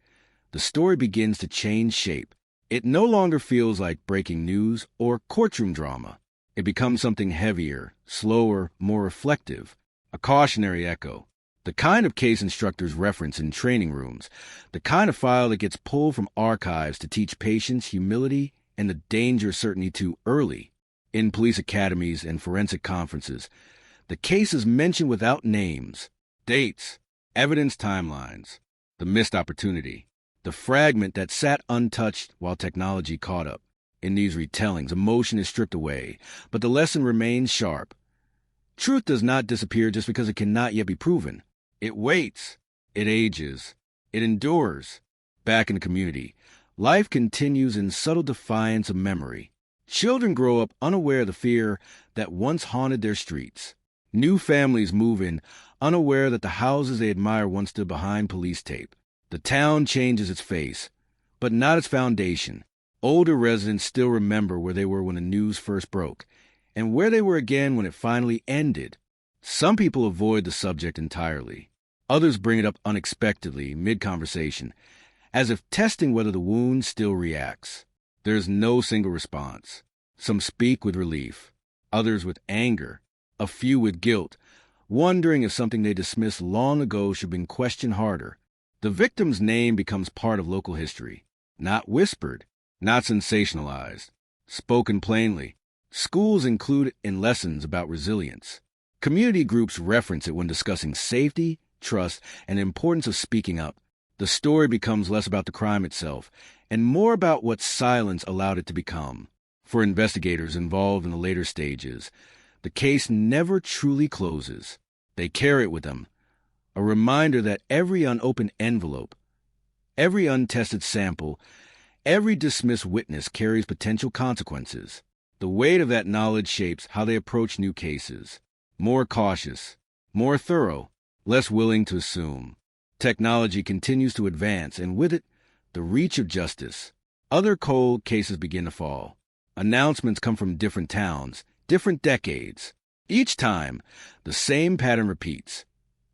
the story begins to change shape. It no longer feels like breaking news or courtroom drama. It becomes something heavier, slower, more reflective, a cautionary echo. The kind of case instructors reference in training rooms, the kind of file that gets pulled from archives to teach patience, humility, and the danger of certainty too early. In police academies and forensic conferences, the case is mentioned without names, dates, evidence timelines, the missed opportunity, the fragment that sat untouched while technology caught up. In these retellings, emotion is stripped away, but the lesson remains sharp. Truth does not disappear just because it cannot yet be proven. It waits. It ages. It endures. Back in the community, life continues in subtle defiance of memory. Children grow up unaware of the fear that once haunted their streets. New families move in, unaware that the houses they admire once stood behind police tape. The town changes its face, but not its foundation. Older residents still remember where they were when the news first broke, and where they were again when it finally ended. Some people avoid the subject entirely. Others bring it up unexpectedly, mid-conversation, as if testing whether the wound still reacts. There is no single response. Some speak with relief, others with anger, a few with guilt, wondering if something they dismissed long ago should have been questioned harder. The victim's name becomes part of local history, not whispered, not sensationalized, spoken plainly. Schools include it in lessons about resilience. Community groups reference it when discussing safety, trust, and the importance of speaking up. The story becomes less about the crime itself and more about what silence allowed it to become. For investigators involved in the later stages, the case never truly closes. They carry it with them, a reminder that every unopened envelope, every untested sample, every dismissed witness carries potential consequences. The weight of that knowledge shapes how they approach new cases. More cautious, more thorough, less willing to assume. Technology continues to advance, and with it, the reach of justice. Other cold cases begin to fall. Announcements come from different towns, different decades. Each time, the same pattern repeats.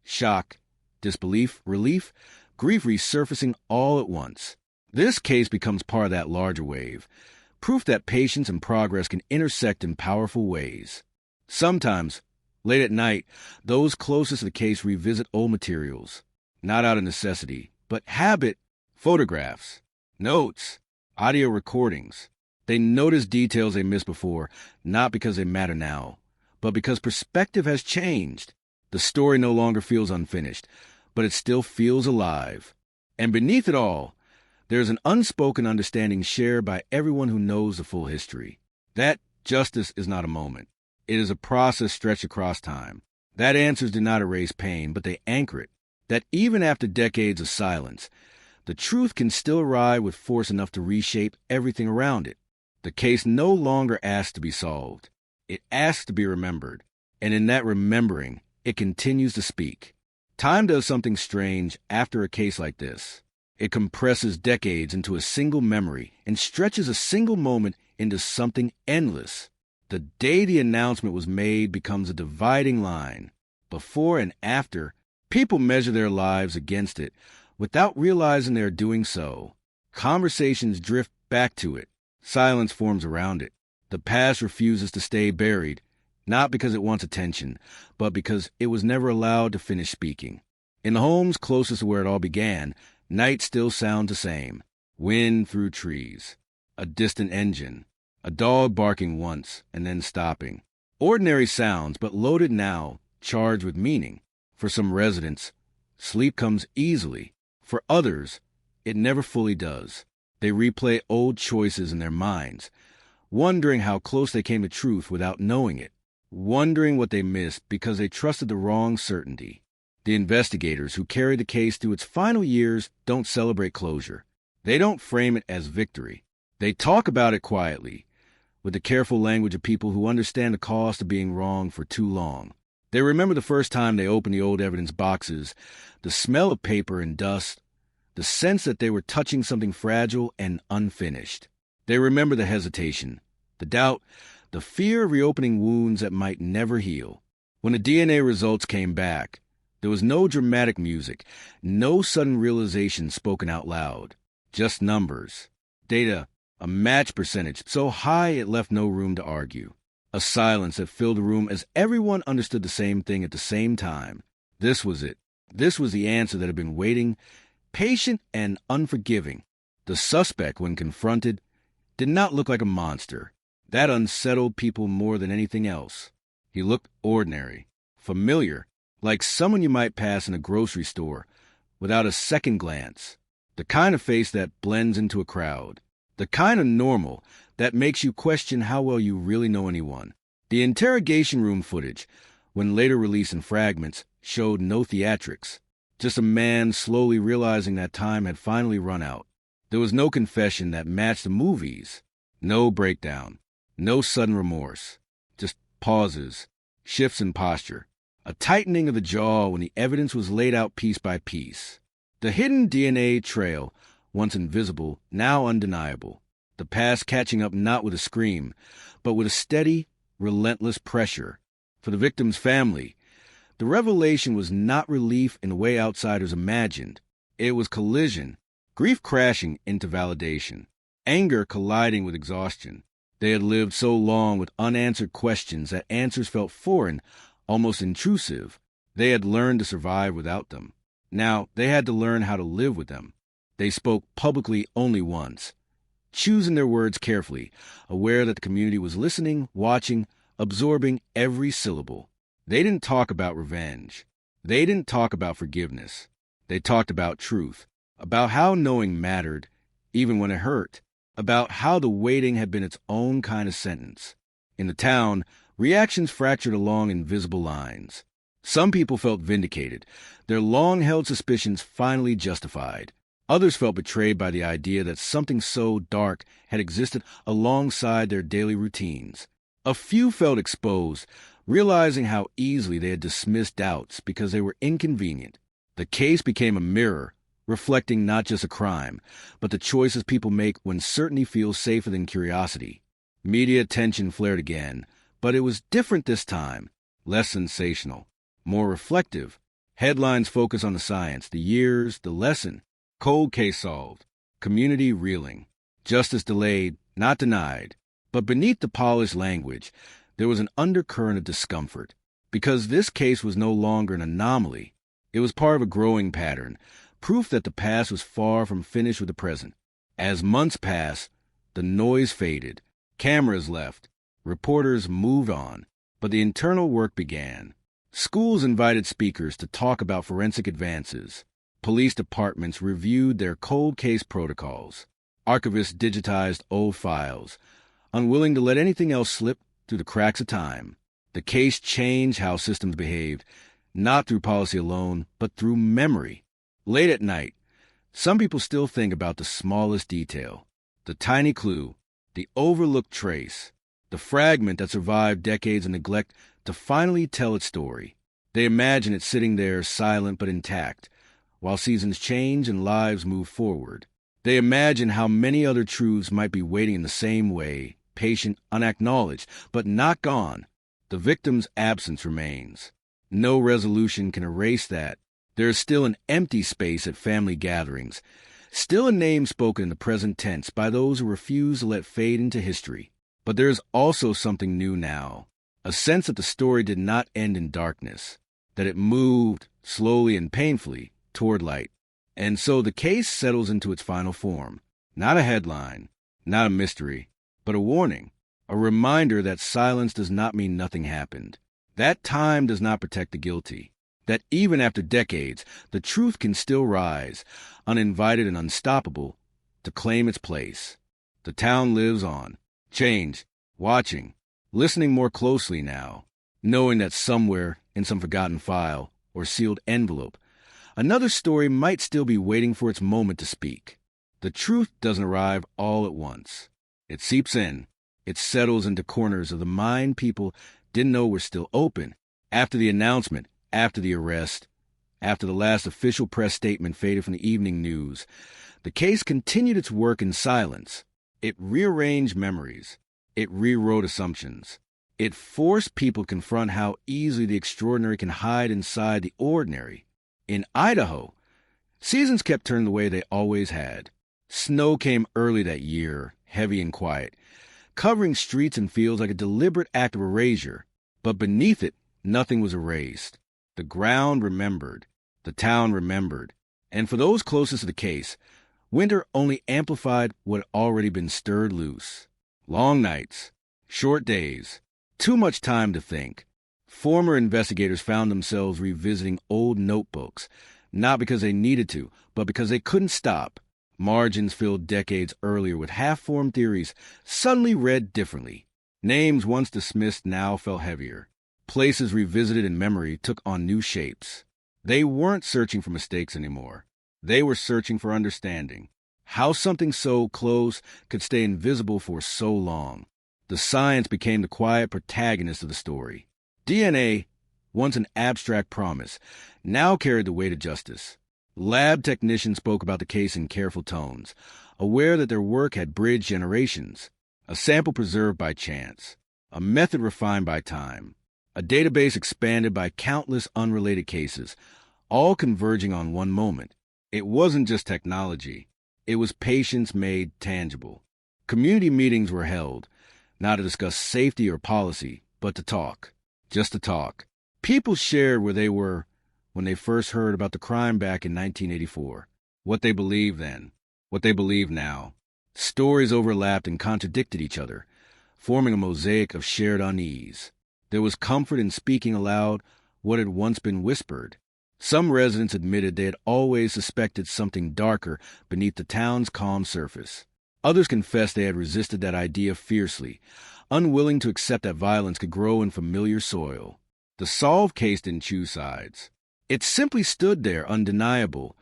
Shock, disbelief, relief, grief resurfacing all at once. This case becomes part of that larger wave, proof that patience and progress can intersect in powerful ways. Sometimes, late at night, those closest to the case revisit old materials, not out of necessity, but habit. Photographs, notes, audio recordings. They notice details they missed before, not because they matter now, but because perspective has changed. The story no longer feels unfinished, but it still feels alive. And beneath it all, there's an unspoken understanding shared by everyone who knows the full history. That justice is not a moment. It is a process stretched across time. That answers do not erase pain, but they anchor it. That even after decades of silence, the truth can still arrive with force enough to reshape everything around it. The case no longer asks to be solved. It asks to be remembered. And in that remembering, it continues to speak. Time does something strange after a case like this. It compresses decades into a single memory and stretches a single moment into something endless. The day the announcement was made becomes a dividing line. Before and after, people measure their lives against it without realizing they are doing so. Conversations drift back to it. Silence forms around it. The past refuses to stay buried, not because it wants attention, but because it was never allowed to finish speaking. In the homes closest to where it all began, night still sounds the same. Wind through trees. A distant engine. A dog barking once and then stopping. Ordinary sounds, but loaded now, charged with meaning. For some residents, sleep comes easily. For others, it never fully does. They replay old choices in their minds, wondering how close they came to truth without knowing it, wondering what they missed because they trusted the wrong certainty. The investigators who carry the case through its final years don't celebrate closure. They don't frame it as victory. They talk about it quietly, with the careful language of people who understand the cost of being wrong for too long. They remember the first time they opened the old evidence boxes, the smell of paper and dust, the sense that they were touching something fragile and unfinished. They remember the hesitation, the doubt, the fear of reopening wounds that might never heal. When the DNA results came back, there was no dramatic music, no sudden realization spoken out loud, just numbers, data, a match percentage so high it left no room to argue. A silence that filled the room as everyone understood the same thing at the same time. This was it. This was the answer that had been waiting, patient and unforgiving. The suspect, when confronted, did not look like a monster. That unsettled people more than anything else. He looked ordinary, familiar, like someone you might pass in a grocery store without a second glance. The kind of face that blends into a crowd. The kind of normal that makes you question how well you really know anyone. The interrogation room footage, when later released in fragments, showed no theatrics. Just a man slowly realizing that time had finally run out. There was no confession that matched the movies. No breakdown. No sudden remorse. Just pauses, shifts in posture. A tightening of the jaw when the evidence was laid out piece by piece. The hidden DNA trail, once invisible, now undeniable. The past catching up not with a scream, but with a steady, relentless pressure. For the victim's family, the revelation was not relief in the way outsiders imagined. It was collision, grief crashing into validation, anger colliding with exhaustion. They had lived so long with unanswered questions that answers felt foreign, almost intrusive. They had learned to survive without them. Now they had to learn how to live with them. They spoke publicly only once, choosing their words carefully, aware that the community was listening, watching, absorbing every syllable. They didn't talk about revenge. They didn't talk about forgiveness. They talked about truth, about how knowing mattered, even when it hurt, about how the waiting had been its own kind of sentence. In the town, reactions fractured along invisible lines. Some people felt vindicated, their long-held suspicions finally justified. Others felt betrayed by the idea that something so dark had existed alongside their daily routines. A few felt exposed, realizing how easily they had dismissed doubts because they were inconvenient. The case became a mirror, reflecting not just a crime, but the choices people make when certainty feels safer than curiosity. Media attention flared again, but it was different this time, less sensational, more reflective. Headlines focus on the science, the years, the lesson. Cold case solved, community reeling, justice delayed, not denied. But beneath the polished language, there was an undercurrent of discomfort, because this case was no longer an anomaly. It was part of a growing pattern, proof that the past was far from finished with the present. As months passed, the noise faded, cameras left, reporters moved on, but the internal work began. Schools invited speakers to talk about forensic advances. Police departments reviewed their cold case protocols. Archivists digitized old files, unwilling to let anything else slip through the cracks of time. The case changed how systems behaved, not through policy alone, but through memory. Late at night, some people still think about the smallest detail, the tiny clue, the overlooked trace, the fragment that survived decades of neglect to finally tell its story. They imagine it sitting there silent but intact, while seasons change and lives move forward. They imagine how many other truths might be waiting in the same way, patient, unacknowledged, but not gone. The victim's absence remains. No resolution can erase that. There is still an empty space at family gatherings, still a name spoken in the present tense by those who refuse to let fade into history. But there is also something new now, a sense that the story did not end in darkness, that it moved, slowly and painfully, toward light. And so the case settles into its final form. Not a headline, not a mystery, but a warning, a reminder that silence does not mean nothing happened, that time does not protect the guilty, that even after decades, the truth can still rise, uninvited and unstoppable, to claim its place. The town lives on, changed, watching, listening more closely now, knowing that somewhere in some forgotten file or sealed envelope, another story might still be waiting for its moment to speak. The truth doesn't arrive all at once. It seeps in. It settles into corners of the mind people didn't know were still open. After the announcement, after the arrest, after the last official press statement faded from the evening news, the case continued its work in silence. It rearranged memories. It rewrote assumptions. It forced people to confront how easily the extraordinary can hide inside the ordinary. In Idaho, seasons kept turning the way they always had. Snow came early that year, heavy and quiet, covering streets and fields like a deliberate act of erasure. But beneath it, nothing was erased. The ground remembered. The town remembered. And for those closest to the case, winter only amplified what had already been stirred loose. Long nights, short days, too much time to think. Former investigators found themselves revisiting old notebooks, not because they needed to, but because they couldn't stop. Margins filled decades earlier with half-formed theories suddenly read differently. Names once dismissed now felt heavier. Places revisited in memory took on new shapes. They weren't searching for mistakes anymore. They were searching for understanding. How something so close could stay invisible for so long. The science became the quiet protagonist of the story. DNA, once an abstract promise, now carried the weight of justice. Lab technicians spoke about the case in careful tones, aware that their work had bridged generations. A sample preserved by chance. A method refined by time. A database expanded by countless unrelated cases, all converging on one moment. It wasn't just technology. It was patience made tangible. Community meetings were held, not to discuss safety or policy, but to talk. Just to talk. People shared where they were when they first heard about the crime back in 1984. What they believed then. What they believe now. Stories overlapped and contradicted each other, forming a mosaic of shared unease. There was comfort in speaking aloud what had once been whispered. Some residents admitted they had always suspected something darker beneath the town's calm surface. Others confessed they had resisted that idea fiercely, unwilling to accept that violence could grow in familiar soil. The solved case didn't choose sides. It simply stood there, undeniable,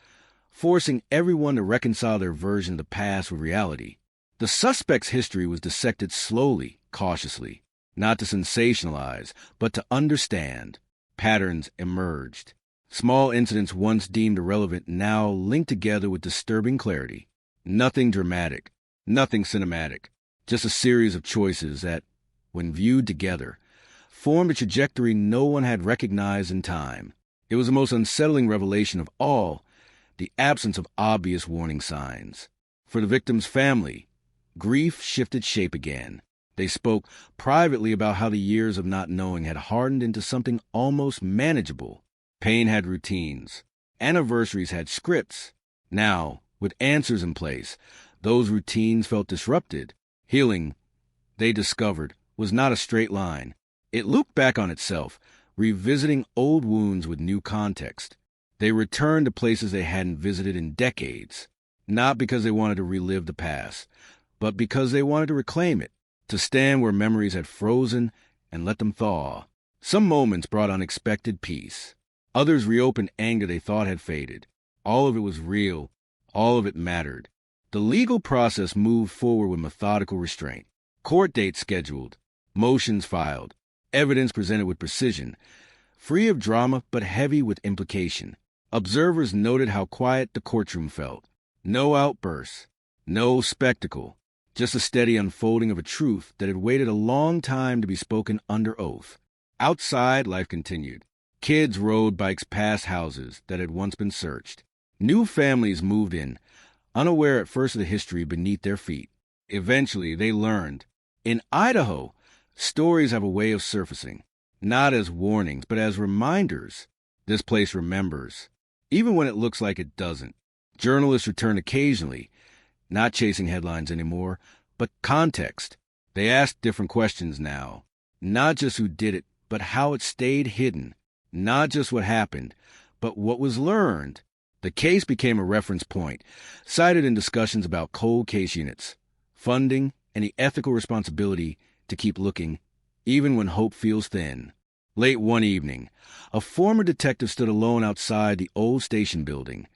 forcing everyone to reconcile their version of the past with reality. The suspect's history was dissected slowly, cautiously, not to sensationalize, but to understand. Patterns emerged. Small incidents once deemed irrelevant now linked together with disturbing clarity. Nothing dramatic, nothing cinematic, just a series of choices that, when viewed together, formed a trajectory no one had recognized in time. It was the most unsettling revelation of all, the absence of obvious warning signs. For the victim's family, grief shifted shape again. They spoke privately about how the years of not knowing had hardened into something almost manageable. Pain had routines. Anniversaries had scripts. Now, with answers in place, those routines felt disrupted. Healing, they discovered, was not a straight line. It looped back on itself, revisiting old wounds with new context. They returned to places they hadn't visited in decades, not because they wanted to relive the past, but because they wanted to reclaim it, to stand where memories had frozen and let them thaw. Some moments brought unexpected peace. Others reopened anger they thought had faded. All of it was real. All of it mattered. The legal process moved forward with methodical restraint. Court dates scheduled. Motions filed. Evidence presented with precision. Free of drama, but heavy with implication. Observers noted how quiet the courtroom felt. No outbursts. No spectacle. Just a steady unfolding of a truth that had waited a long time to be spoken under oath. Outside, life continued. Kids rode bikes past houses that had once been searched. New families moved in, unaware at first of the history beneath their feet. Eventually, they learned. In Idaho, stories have a way of surfacing, not as warnings, but as reminders. This place remembers, even when it looks like it doesn't. Journalists return occasionally, not chasing headlines anymore, but context. They ask different questions now. Not just who did it, but how it stayed hidden. Not just what happened, but what was learned. The case became a reference point, cited in discussions about cold case units, funding, and the ethical responsibility to keep looking, even when hope feels thin. Late one evening, a former detective stood alone outside the old station building,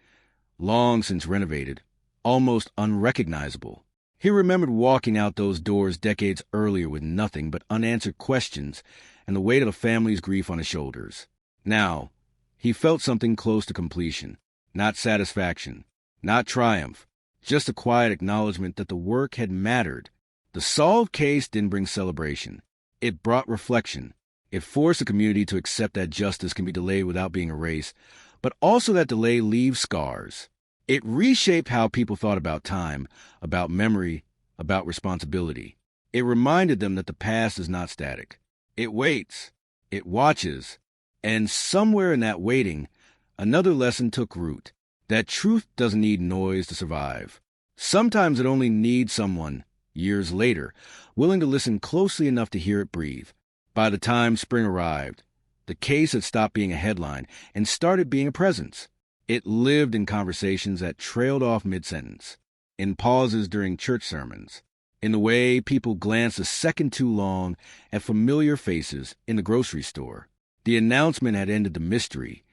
long since renovated, almost unrecognizable. He remembered walking out those doors decades earlier with nothing but unanswered questions and the weight of the family's grief on his shoulders. Now, he felt something close to completion, not satisfaction, not triumph, just a quiet acknowledgement that the work had mattered. The solved case didn't bring celebration. It brought reflection. It forced the community to accept that justice can be delayed without being erased, but also that delay leaves scars. It reshaped how people thought about time, about memory, about responsibility. It reminded them that the past is not static. It waits. It watches. And somewhere in that waiting, another lesson took root. That truth doesn't need noise to survive. Sometimes it only needs someone, years later, willing to listen closely enough to hear it breathe. By the time spring arrived, the case had stopped being a headline and started being a presence. It lived in conversations that trailed off mid-sentence. in pauses during church sermons, in the way people glanced a second too long at familiar faces in the grocery store. The announcement had ended the mystery,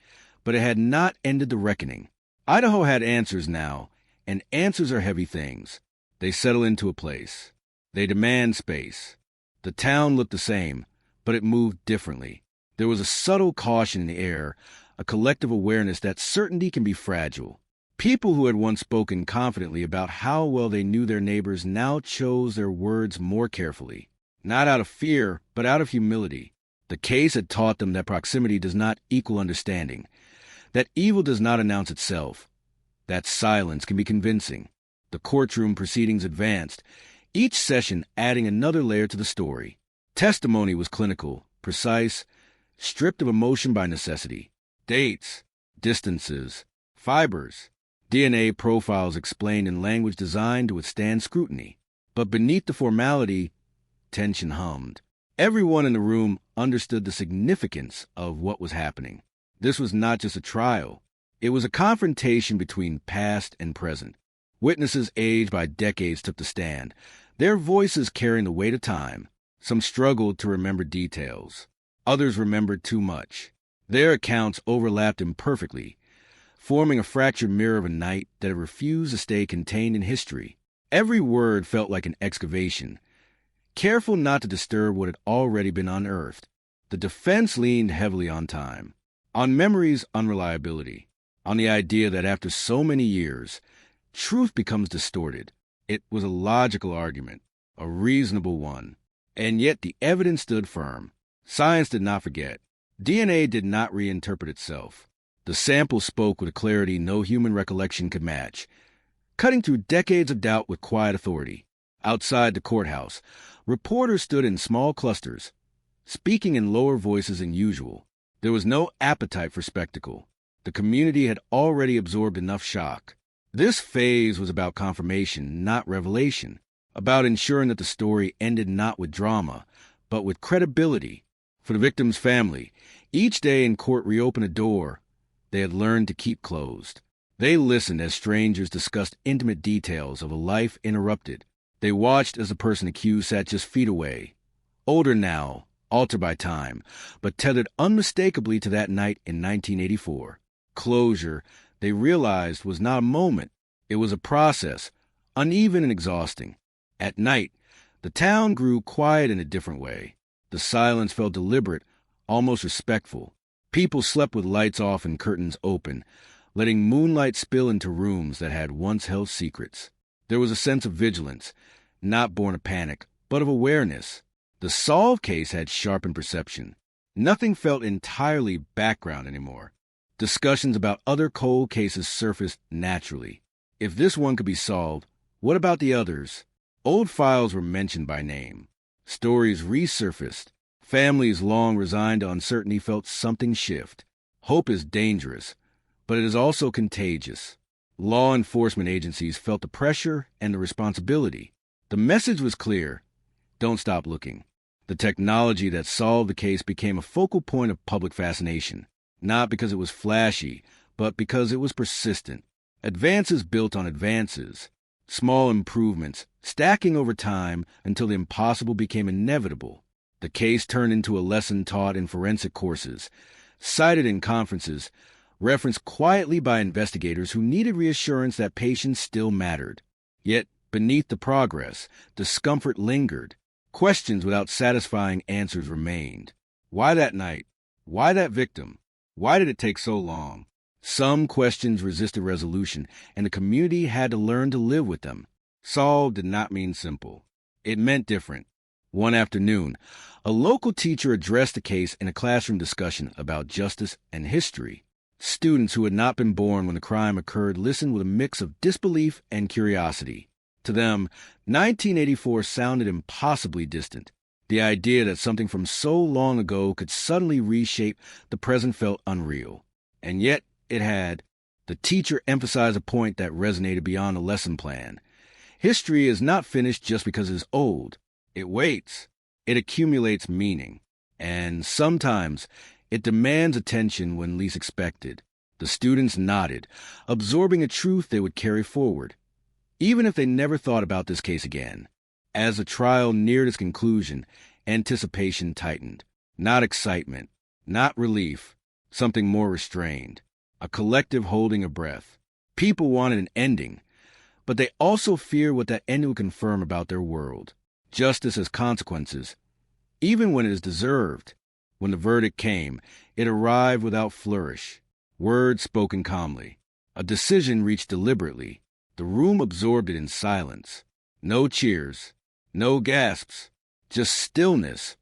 but it had not ended the reckoning. Idaho had answers now, and answers are heavy things. They settle into a place. They demand space. The town looked the same, but it moved differently. There was a subtle caution in the air, a collective awareness that certainty can be fragile. People who had once spoken confidently about how well they knew their neighbors now chose their words more carefully, not out of fear, but out of humility. The case had taught them that proximity does not equal understanding, that evil does not announce itself, that silence can be convincing. The courtroom proceedings advanced, each session adding another layer to the story. Testimony was clinical, precise, stripped of emotion by necessity. Dates, distances, fibers, DNA profiles explained in language designed to withstand scrutiny. But beneath the formality, tension hummed. Everyone in the room understood the significance of what was happening. This was not just a trial. It was a confrontation between past and present. Witnesses aged by decades took the stand, their voices carrying the weight of time. Some struggled to remember details. Others remembered too much. Their accounts overlapped imperfectly, forming a fractured mirror of a night that had refused to stay contained in history. Every word felt like an excavation, careful not to disturb what had already been unearthed. The defense leaned heavily on time, on memory's unreliability, on the idea that after so many years, truth becomes distorted. It was a logical argument, a reasonable one, and yet the evidence stood firm. Science did not forget. DNA did not reinterpret itself. The sample spoke with a clarity no human recollection could match, cutting through decades of doubt with quiet authority. Outside the courthouse, reporters stood in small clusters, speaking in lower voices than usual. There was no appetite for spectacle. The community had already absorbed enough shock. This phase was about confirmation, not revelation, about ensuring that the story ended not with drama, but with credibility. For the victim's family, each day in court reopened a door they had learned to keep closed. They listened as strangers discussed intimate details of a life interrupted. They watched as the person accused sat just feet away, older now, altered by time, but tethered unmistakably to that night in 1984. Closure, they realized, was not a moment. It was a process, uneven and exhausting. At night, the town grew quiet in a different way. The silence felt deliberate, almost respectful. People slept with lights off and curtains open, letting moonlight spill into rooms that had once held secrets. There was a sense of vigilance, not born of panic, but of awareness. The solved case had sharpened perception. Nothing felt entirely background anymore. Discussions about other cold cases surfaced naturally. If this one could be solved, what about the others? Old files were mentioned by name. Stories resurfaced. Families long resigned to uncertainty felt something shift. Hope is dangerous, but it is also contagious. Law enforcement agencies felt the pressure and the responsibility. The message was clear: don't stop looking. The technology that solved the case became a focal point of public fascination, not because it was flashy, but because it was persistent. Advances built on advances, small improvements, stacking over time until the impossible became inevitable. The case turned into a lesson taught in forensic courses, cited in conferences, referenced quietly by investigators who needed reassurance that patience still mattered. Yet, beneath the progress, discomfort lingered. Questions without satisfying answers remained. Why that night? Why that victim? Why did it take so long? Some questions resisted resolution, and the community had to learn to live with them. Solved did not mean simple. It meant different. One afternoon, a local teacher addressed the case in a classroom discussion about justice and history. Students who had not been born when the crime occurred listened with a mix of disbelief and curiosity. To them, 1984 sounded impossibly distant. The idea that something from so long ago could suddenly reshape the present felt unreal. And yet, it had. The teacher emphasized a point that resonated beyond the lesson plan. History is not finished just because it is old. It waits. It accumulates meaning. And sometimes it demands attention when least expected. The students nodded, absorbing a truth they would carry forward. even if they never thought about this case again. As the trial neared its conclusion, anticipation tightened. Not excitement, not relief, something more restrained. A collective holding of breath. People wanted an ending, but they also feared what that ending would confirm about their world. Justice has consequences, even when it is deserved. When the verdict came, it arrived without flourish. Words spoken calmly. A decision reached deliberately. The room absorbed it in silence. No cheers, no gasps, just stillness,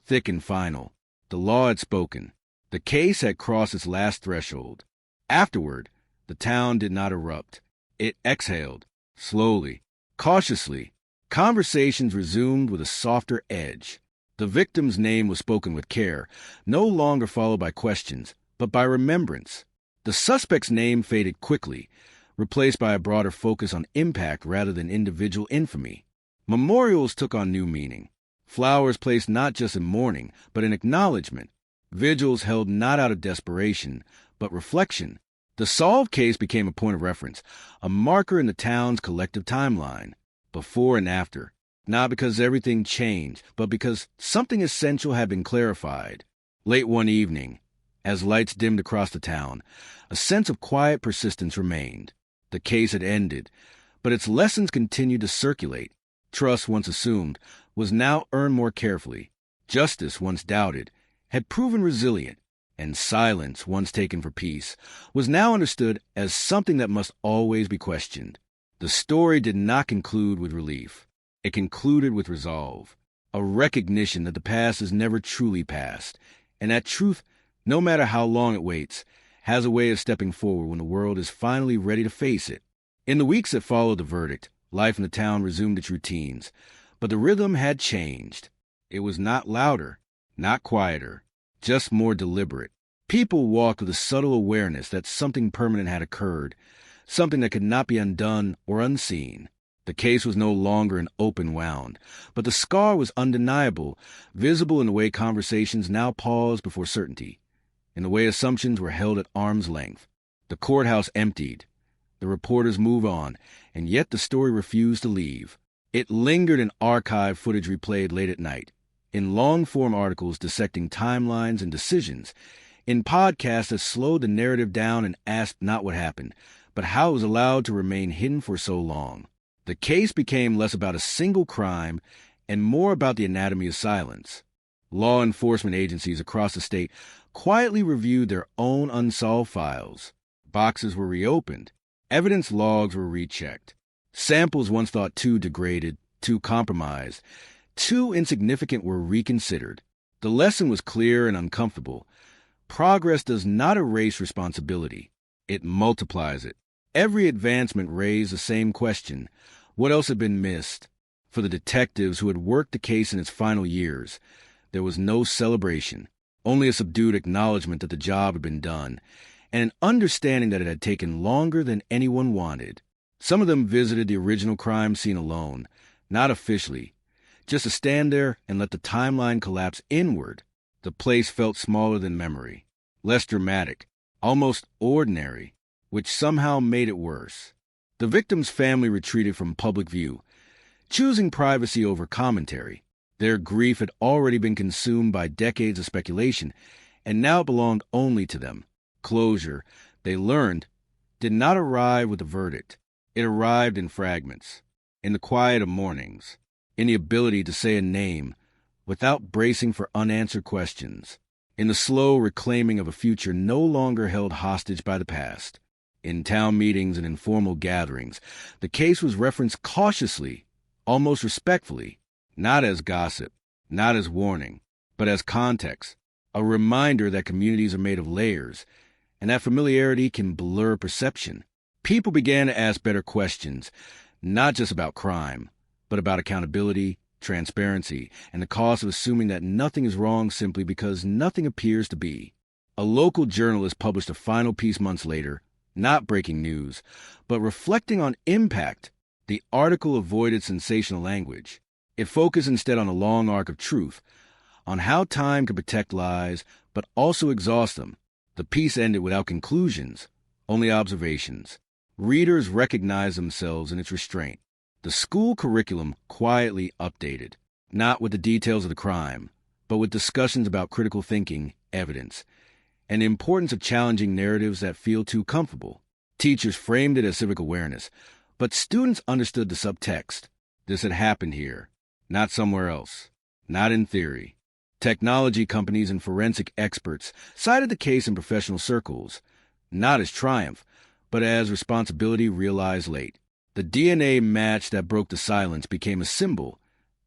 thick and final. The law had spoken. The case had crossed its last threshold. Afterward, the town did not erupt. It exhaled, slowly, cautiously. Conversations resumed with a softer edge. The victim's name was spoken with care, no longer followed by questions, but by remembrance. The suspect's name faded quickly, replaced by a broader focus on impact rather than individual infamy. Memorials took on new meaning. Flowers placed not just in mourning, but in acknowledgement. Vigils held not out of desperation, but reflection. The solved case became a point of reference, a marker in the town's collective timeline, before and after. Not because everything changed, but because something essential had been clarified. Late one evening, as lights dimmed across the town, a sense of quiet persistence remained. The case had ended, but its lessons continued to circulate. Trust, once assumed, was now earned more carefully. Justice, once doubted, had proven resilient, and silence, once taken for peace, was now understood as something that must always be questioned. The story did not conclude with relief. It concluded with resolve, a recognition that the past is never truly past, and that truth, no matter how long it waits, has a way of stepping forward when the world is finally ready to face it. In the weeks that followed the verdict, life in the town resumed its routines, but the rhythm had changed. It was not louder, not quieter, just more deliberate. People walked with a subtle awareness that something permanent had occurred, something that could not be undone or unseen. The case was no longer an open wound, but the scar was undeniable, visible in the way conversations now paused before certainty, in the way assumptions were held at arm's length. The courthouse emptied. The reporters moved on, and yet the story refused to leave. It lingered in archive footage replayed late at night, in long-form articles dissecting timelines and decisions, in podcasts that slowed the narrative down and asked not what happened, but how it was allowed to remain hidden for so long. The case became less about a single crime and more about the anatomy of silence. Law enforcement agencies across the state quietly reviewed their own unsolved files. Boxes were reopened. Evidence logs were rechecked. Samples once thought too degraded, too compromised, too insignificant were reconsidered. The lesson was clear and uncomfortable. Progress does not erase responsibility. It multiplies it. Every advancement raised the same question. What else had been missed? For the detectives who had worked the case in its final years, there was no celebration, only a subdued acknowledgement that the job had been done, and an understanding that it had taken longer than anyone wanted. Some of them visited the original crime scene alone, not officially, just to stand there and let the timeline collapse inward. The place felt smaller than memory, less dramatic, almost ordinary, which somehow made it worse. The victim's family retreated from public view, choosing privacy over commentary. Their grief had already been consumed by decades of speculation, and now belonged only to them. Closure, they learned, did not arrive with a verdict. It arrived in fragments, in the quiet of mornings, in the ability to say a name without bracing for unanswered questions, in the slow reclaiming of a future no longer held hostage by the past. In town meetings and informal gatherings, the case was referenced cautiously, almost respectfully, not as gossip, not as warning, but as context, a reminder that communities are made of layers, and that familiarity can blur perception. People began to ask better questions, not just about crime, but about accountability, transparency, and the cost of assuming that nothing is wrong simply because nothing appears to be. A local journalist published a final piece months later, not breaking news, but reflecting on impact. The article avoided sensational language. It focused instead on a long arc of truth, on how time could protect lies, but also exhaust them. The piece ended without conclusions, only observations. Readers recognized themselves in its restraint. The school curriculum quietly updated, not with the details of the crime, but with discussions about critical thinking, evidence, and the importance of challenging narratives that feel too comfortable. Teachers framed it as civic awareness, but students understood the subtext. This had happened here, not somewhere else, not in theory. Technology companies and forensic experts cited the case in professional circles, not as triumph, but as responsibility realized late. The DNA match that broke the silence became a symbol,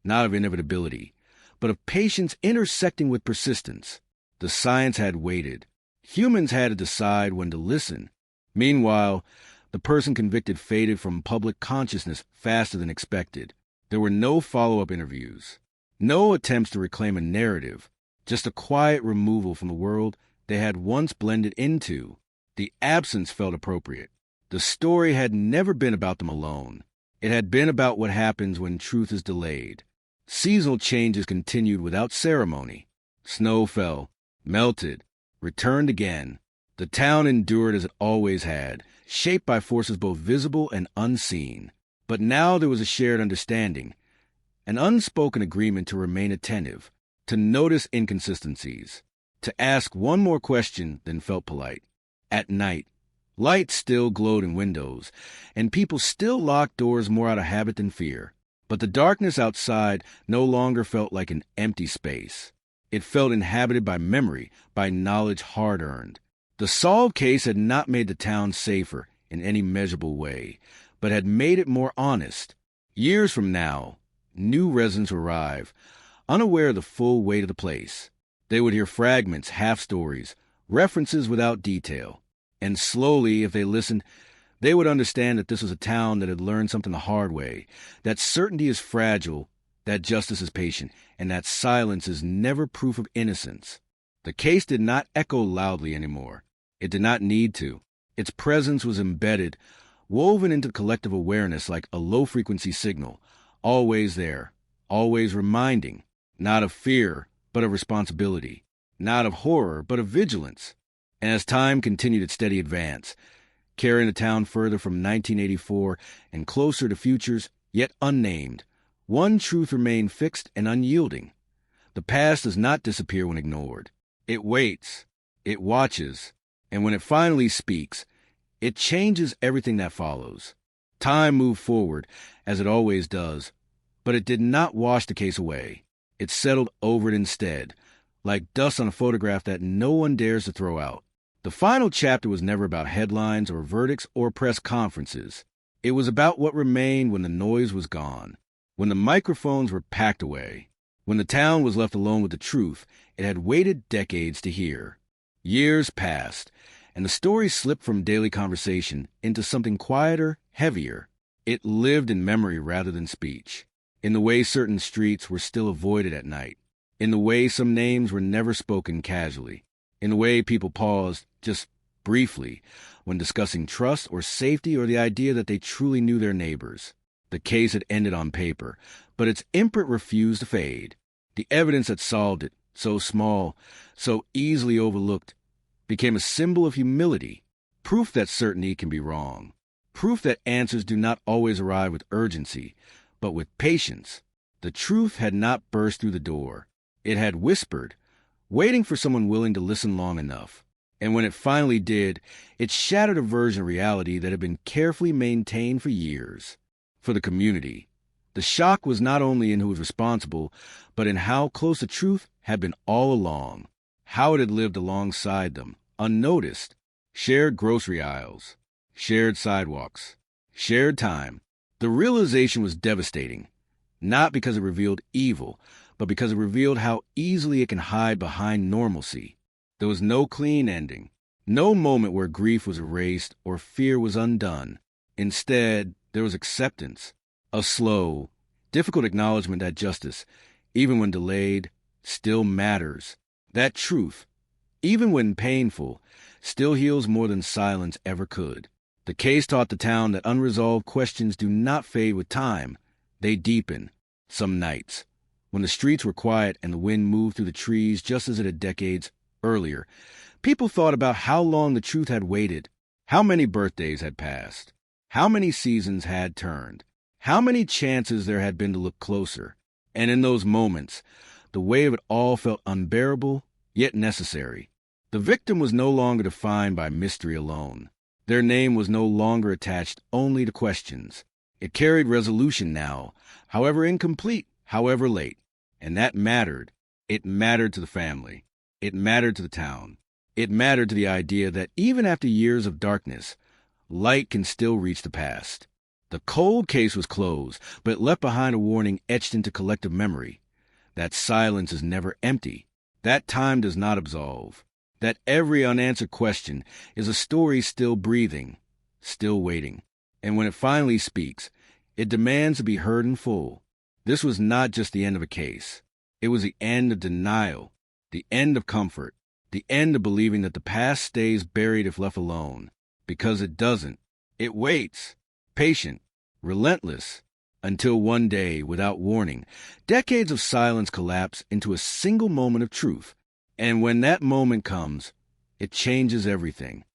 not of inevitability, but of patience intersecting with persistence. The science had waited. Humans had to decide when to listen. Meanwhile, the person convicted faded from public consciousness faster than expected. There were no follow-up interviews, no attempts to reclaim a narrative, just a quiet removal from the world they had once blended into. The absence felt appropriate. The story had never been about them alone. It had been about what happens when truth is delayed. Seasonal changes continued without ceremony. Snow fell, melted, returned again. The town endured as it always had, shaped by forces both visible and unseen. But now there was a shared understanding, an unspoken agreement to remain attentive, to notice inconsistencies, to ask one more question than felt polite. At night, lights still glowed in windows, and people still locked doors more out of habit than fear. But the darkness outside no longer felt like an empty space. It felt inhabited by memory, by knowledge hard-earned. The solved case had not made the town safer in any measurable way, but had made it more honest. Years from now, new residents would arrive, unaware of the full weight of the place. They would hear fragments, half-stories, references without detail. And slowly, if they listened, they would understand that this was a town that had learned something the hard way, that certainty is fragile, that justice is patient, and that silence is never proof of innocence. The case did not echo loudly anymore. It did not need to. Its presence was embedded, woven into collective awareness like a low-frequency signal, always there, always reminding, not of fear, but of responsibility, not of horror, but of vigilance. And as time continued its steady advance, carrying the town further from 1984 and closer to futures yet unnamed, one truth remained fixed and unyielding. The past does not disappear when ignored. It waits, it watches, and when it finally speaks, it changes everything that follows. Time moved forward, as it always does, but it did not wash the case away. It settled over it instead, like dust on a photograph that no one dares to throw out. The final chapter was never about headlines or verdicts or press conferences. It was about what remained when the noise was gone, when the microphones were packed away, when the town was left alone with the truth it had waited decades to hear. Years passed, and the story slipped from daily conversation into something quieter, heavier. It lived in memory rather than speech, in the way certain streets were still avoided at night, in the way some names were never spoken casually, in the way people paused, just briefly, when discussing trust or safety or the idea that they truly knew their neighbors. The case had ended on paper, but its imprint refused to fade. The evidence that solved it, so small, so easily overlooked, became a symbol of humility, proof that certainty can be wrong, proof that answers do not always arrive with urgency, but with patience. The truth had not burst through the door. It had whispered, waiting for someone willing to listen long enough. And when it finally did, it shattered a version of reality that had been carefully maintained for years. For the community, the shock was not only in who was responsible, but in how close the truth had been all along, how it had lived alongside them, unnoticed, shared grocery aisles, shared sidewalks, shared time. The realization was devastating, not because it revealed evil, but because it revealed how easily it can hide behind normalcy. There was no clean ending, no moment where grief was erased or fear was undone. Instead, there was acceptance, a slow, difficult acknowledgement that justice, even when delayed, still matters. That truth, even when painful, still heals more than silence ever could. The case taught the town that unresolved questions do not fade with time. They deepen. Some nights, when the streets were quiet and the wind moved through the trees just as it had decades earlier, people thought about how long the truth had waited, how many birthdays had passed, How many seasons had turned? How many chances there had been to look closer? And in those moments, the weight of it all felt unbearable, yet necessary. The victim was no longer defined by mystery alone. Their name was no longer attached only to questions. It carried resolution now, however incomplete, however late. And that mattered. It mattered to the family. It mattered to the town. It mattered to the idea that even after years of darkness, light can still reach the past. The cold case was closed, but it left behind a warning etched into collective memory. That silence is never empty. That time does not absolve. That every unanswered question is a story still breathing, still waiting. And when it finally speaks, it demands to be heard in full. This was not just the end of a case. It was the end of denial, the end of comfort, the end of believing that the past stays buried if left alone. Because it doesn't. It waits, patient, relentless, until one day, without warning, decades of silence collapse into a single moment of truth. And when that moment comes, it changes everything.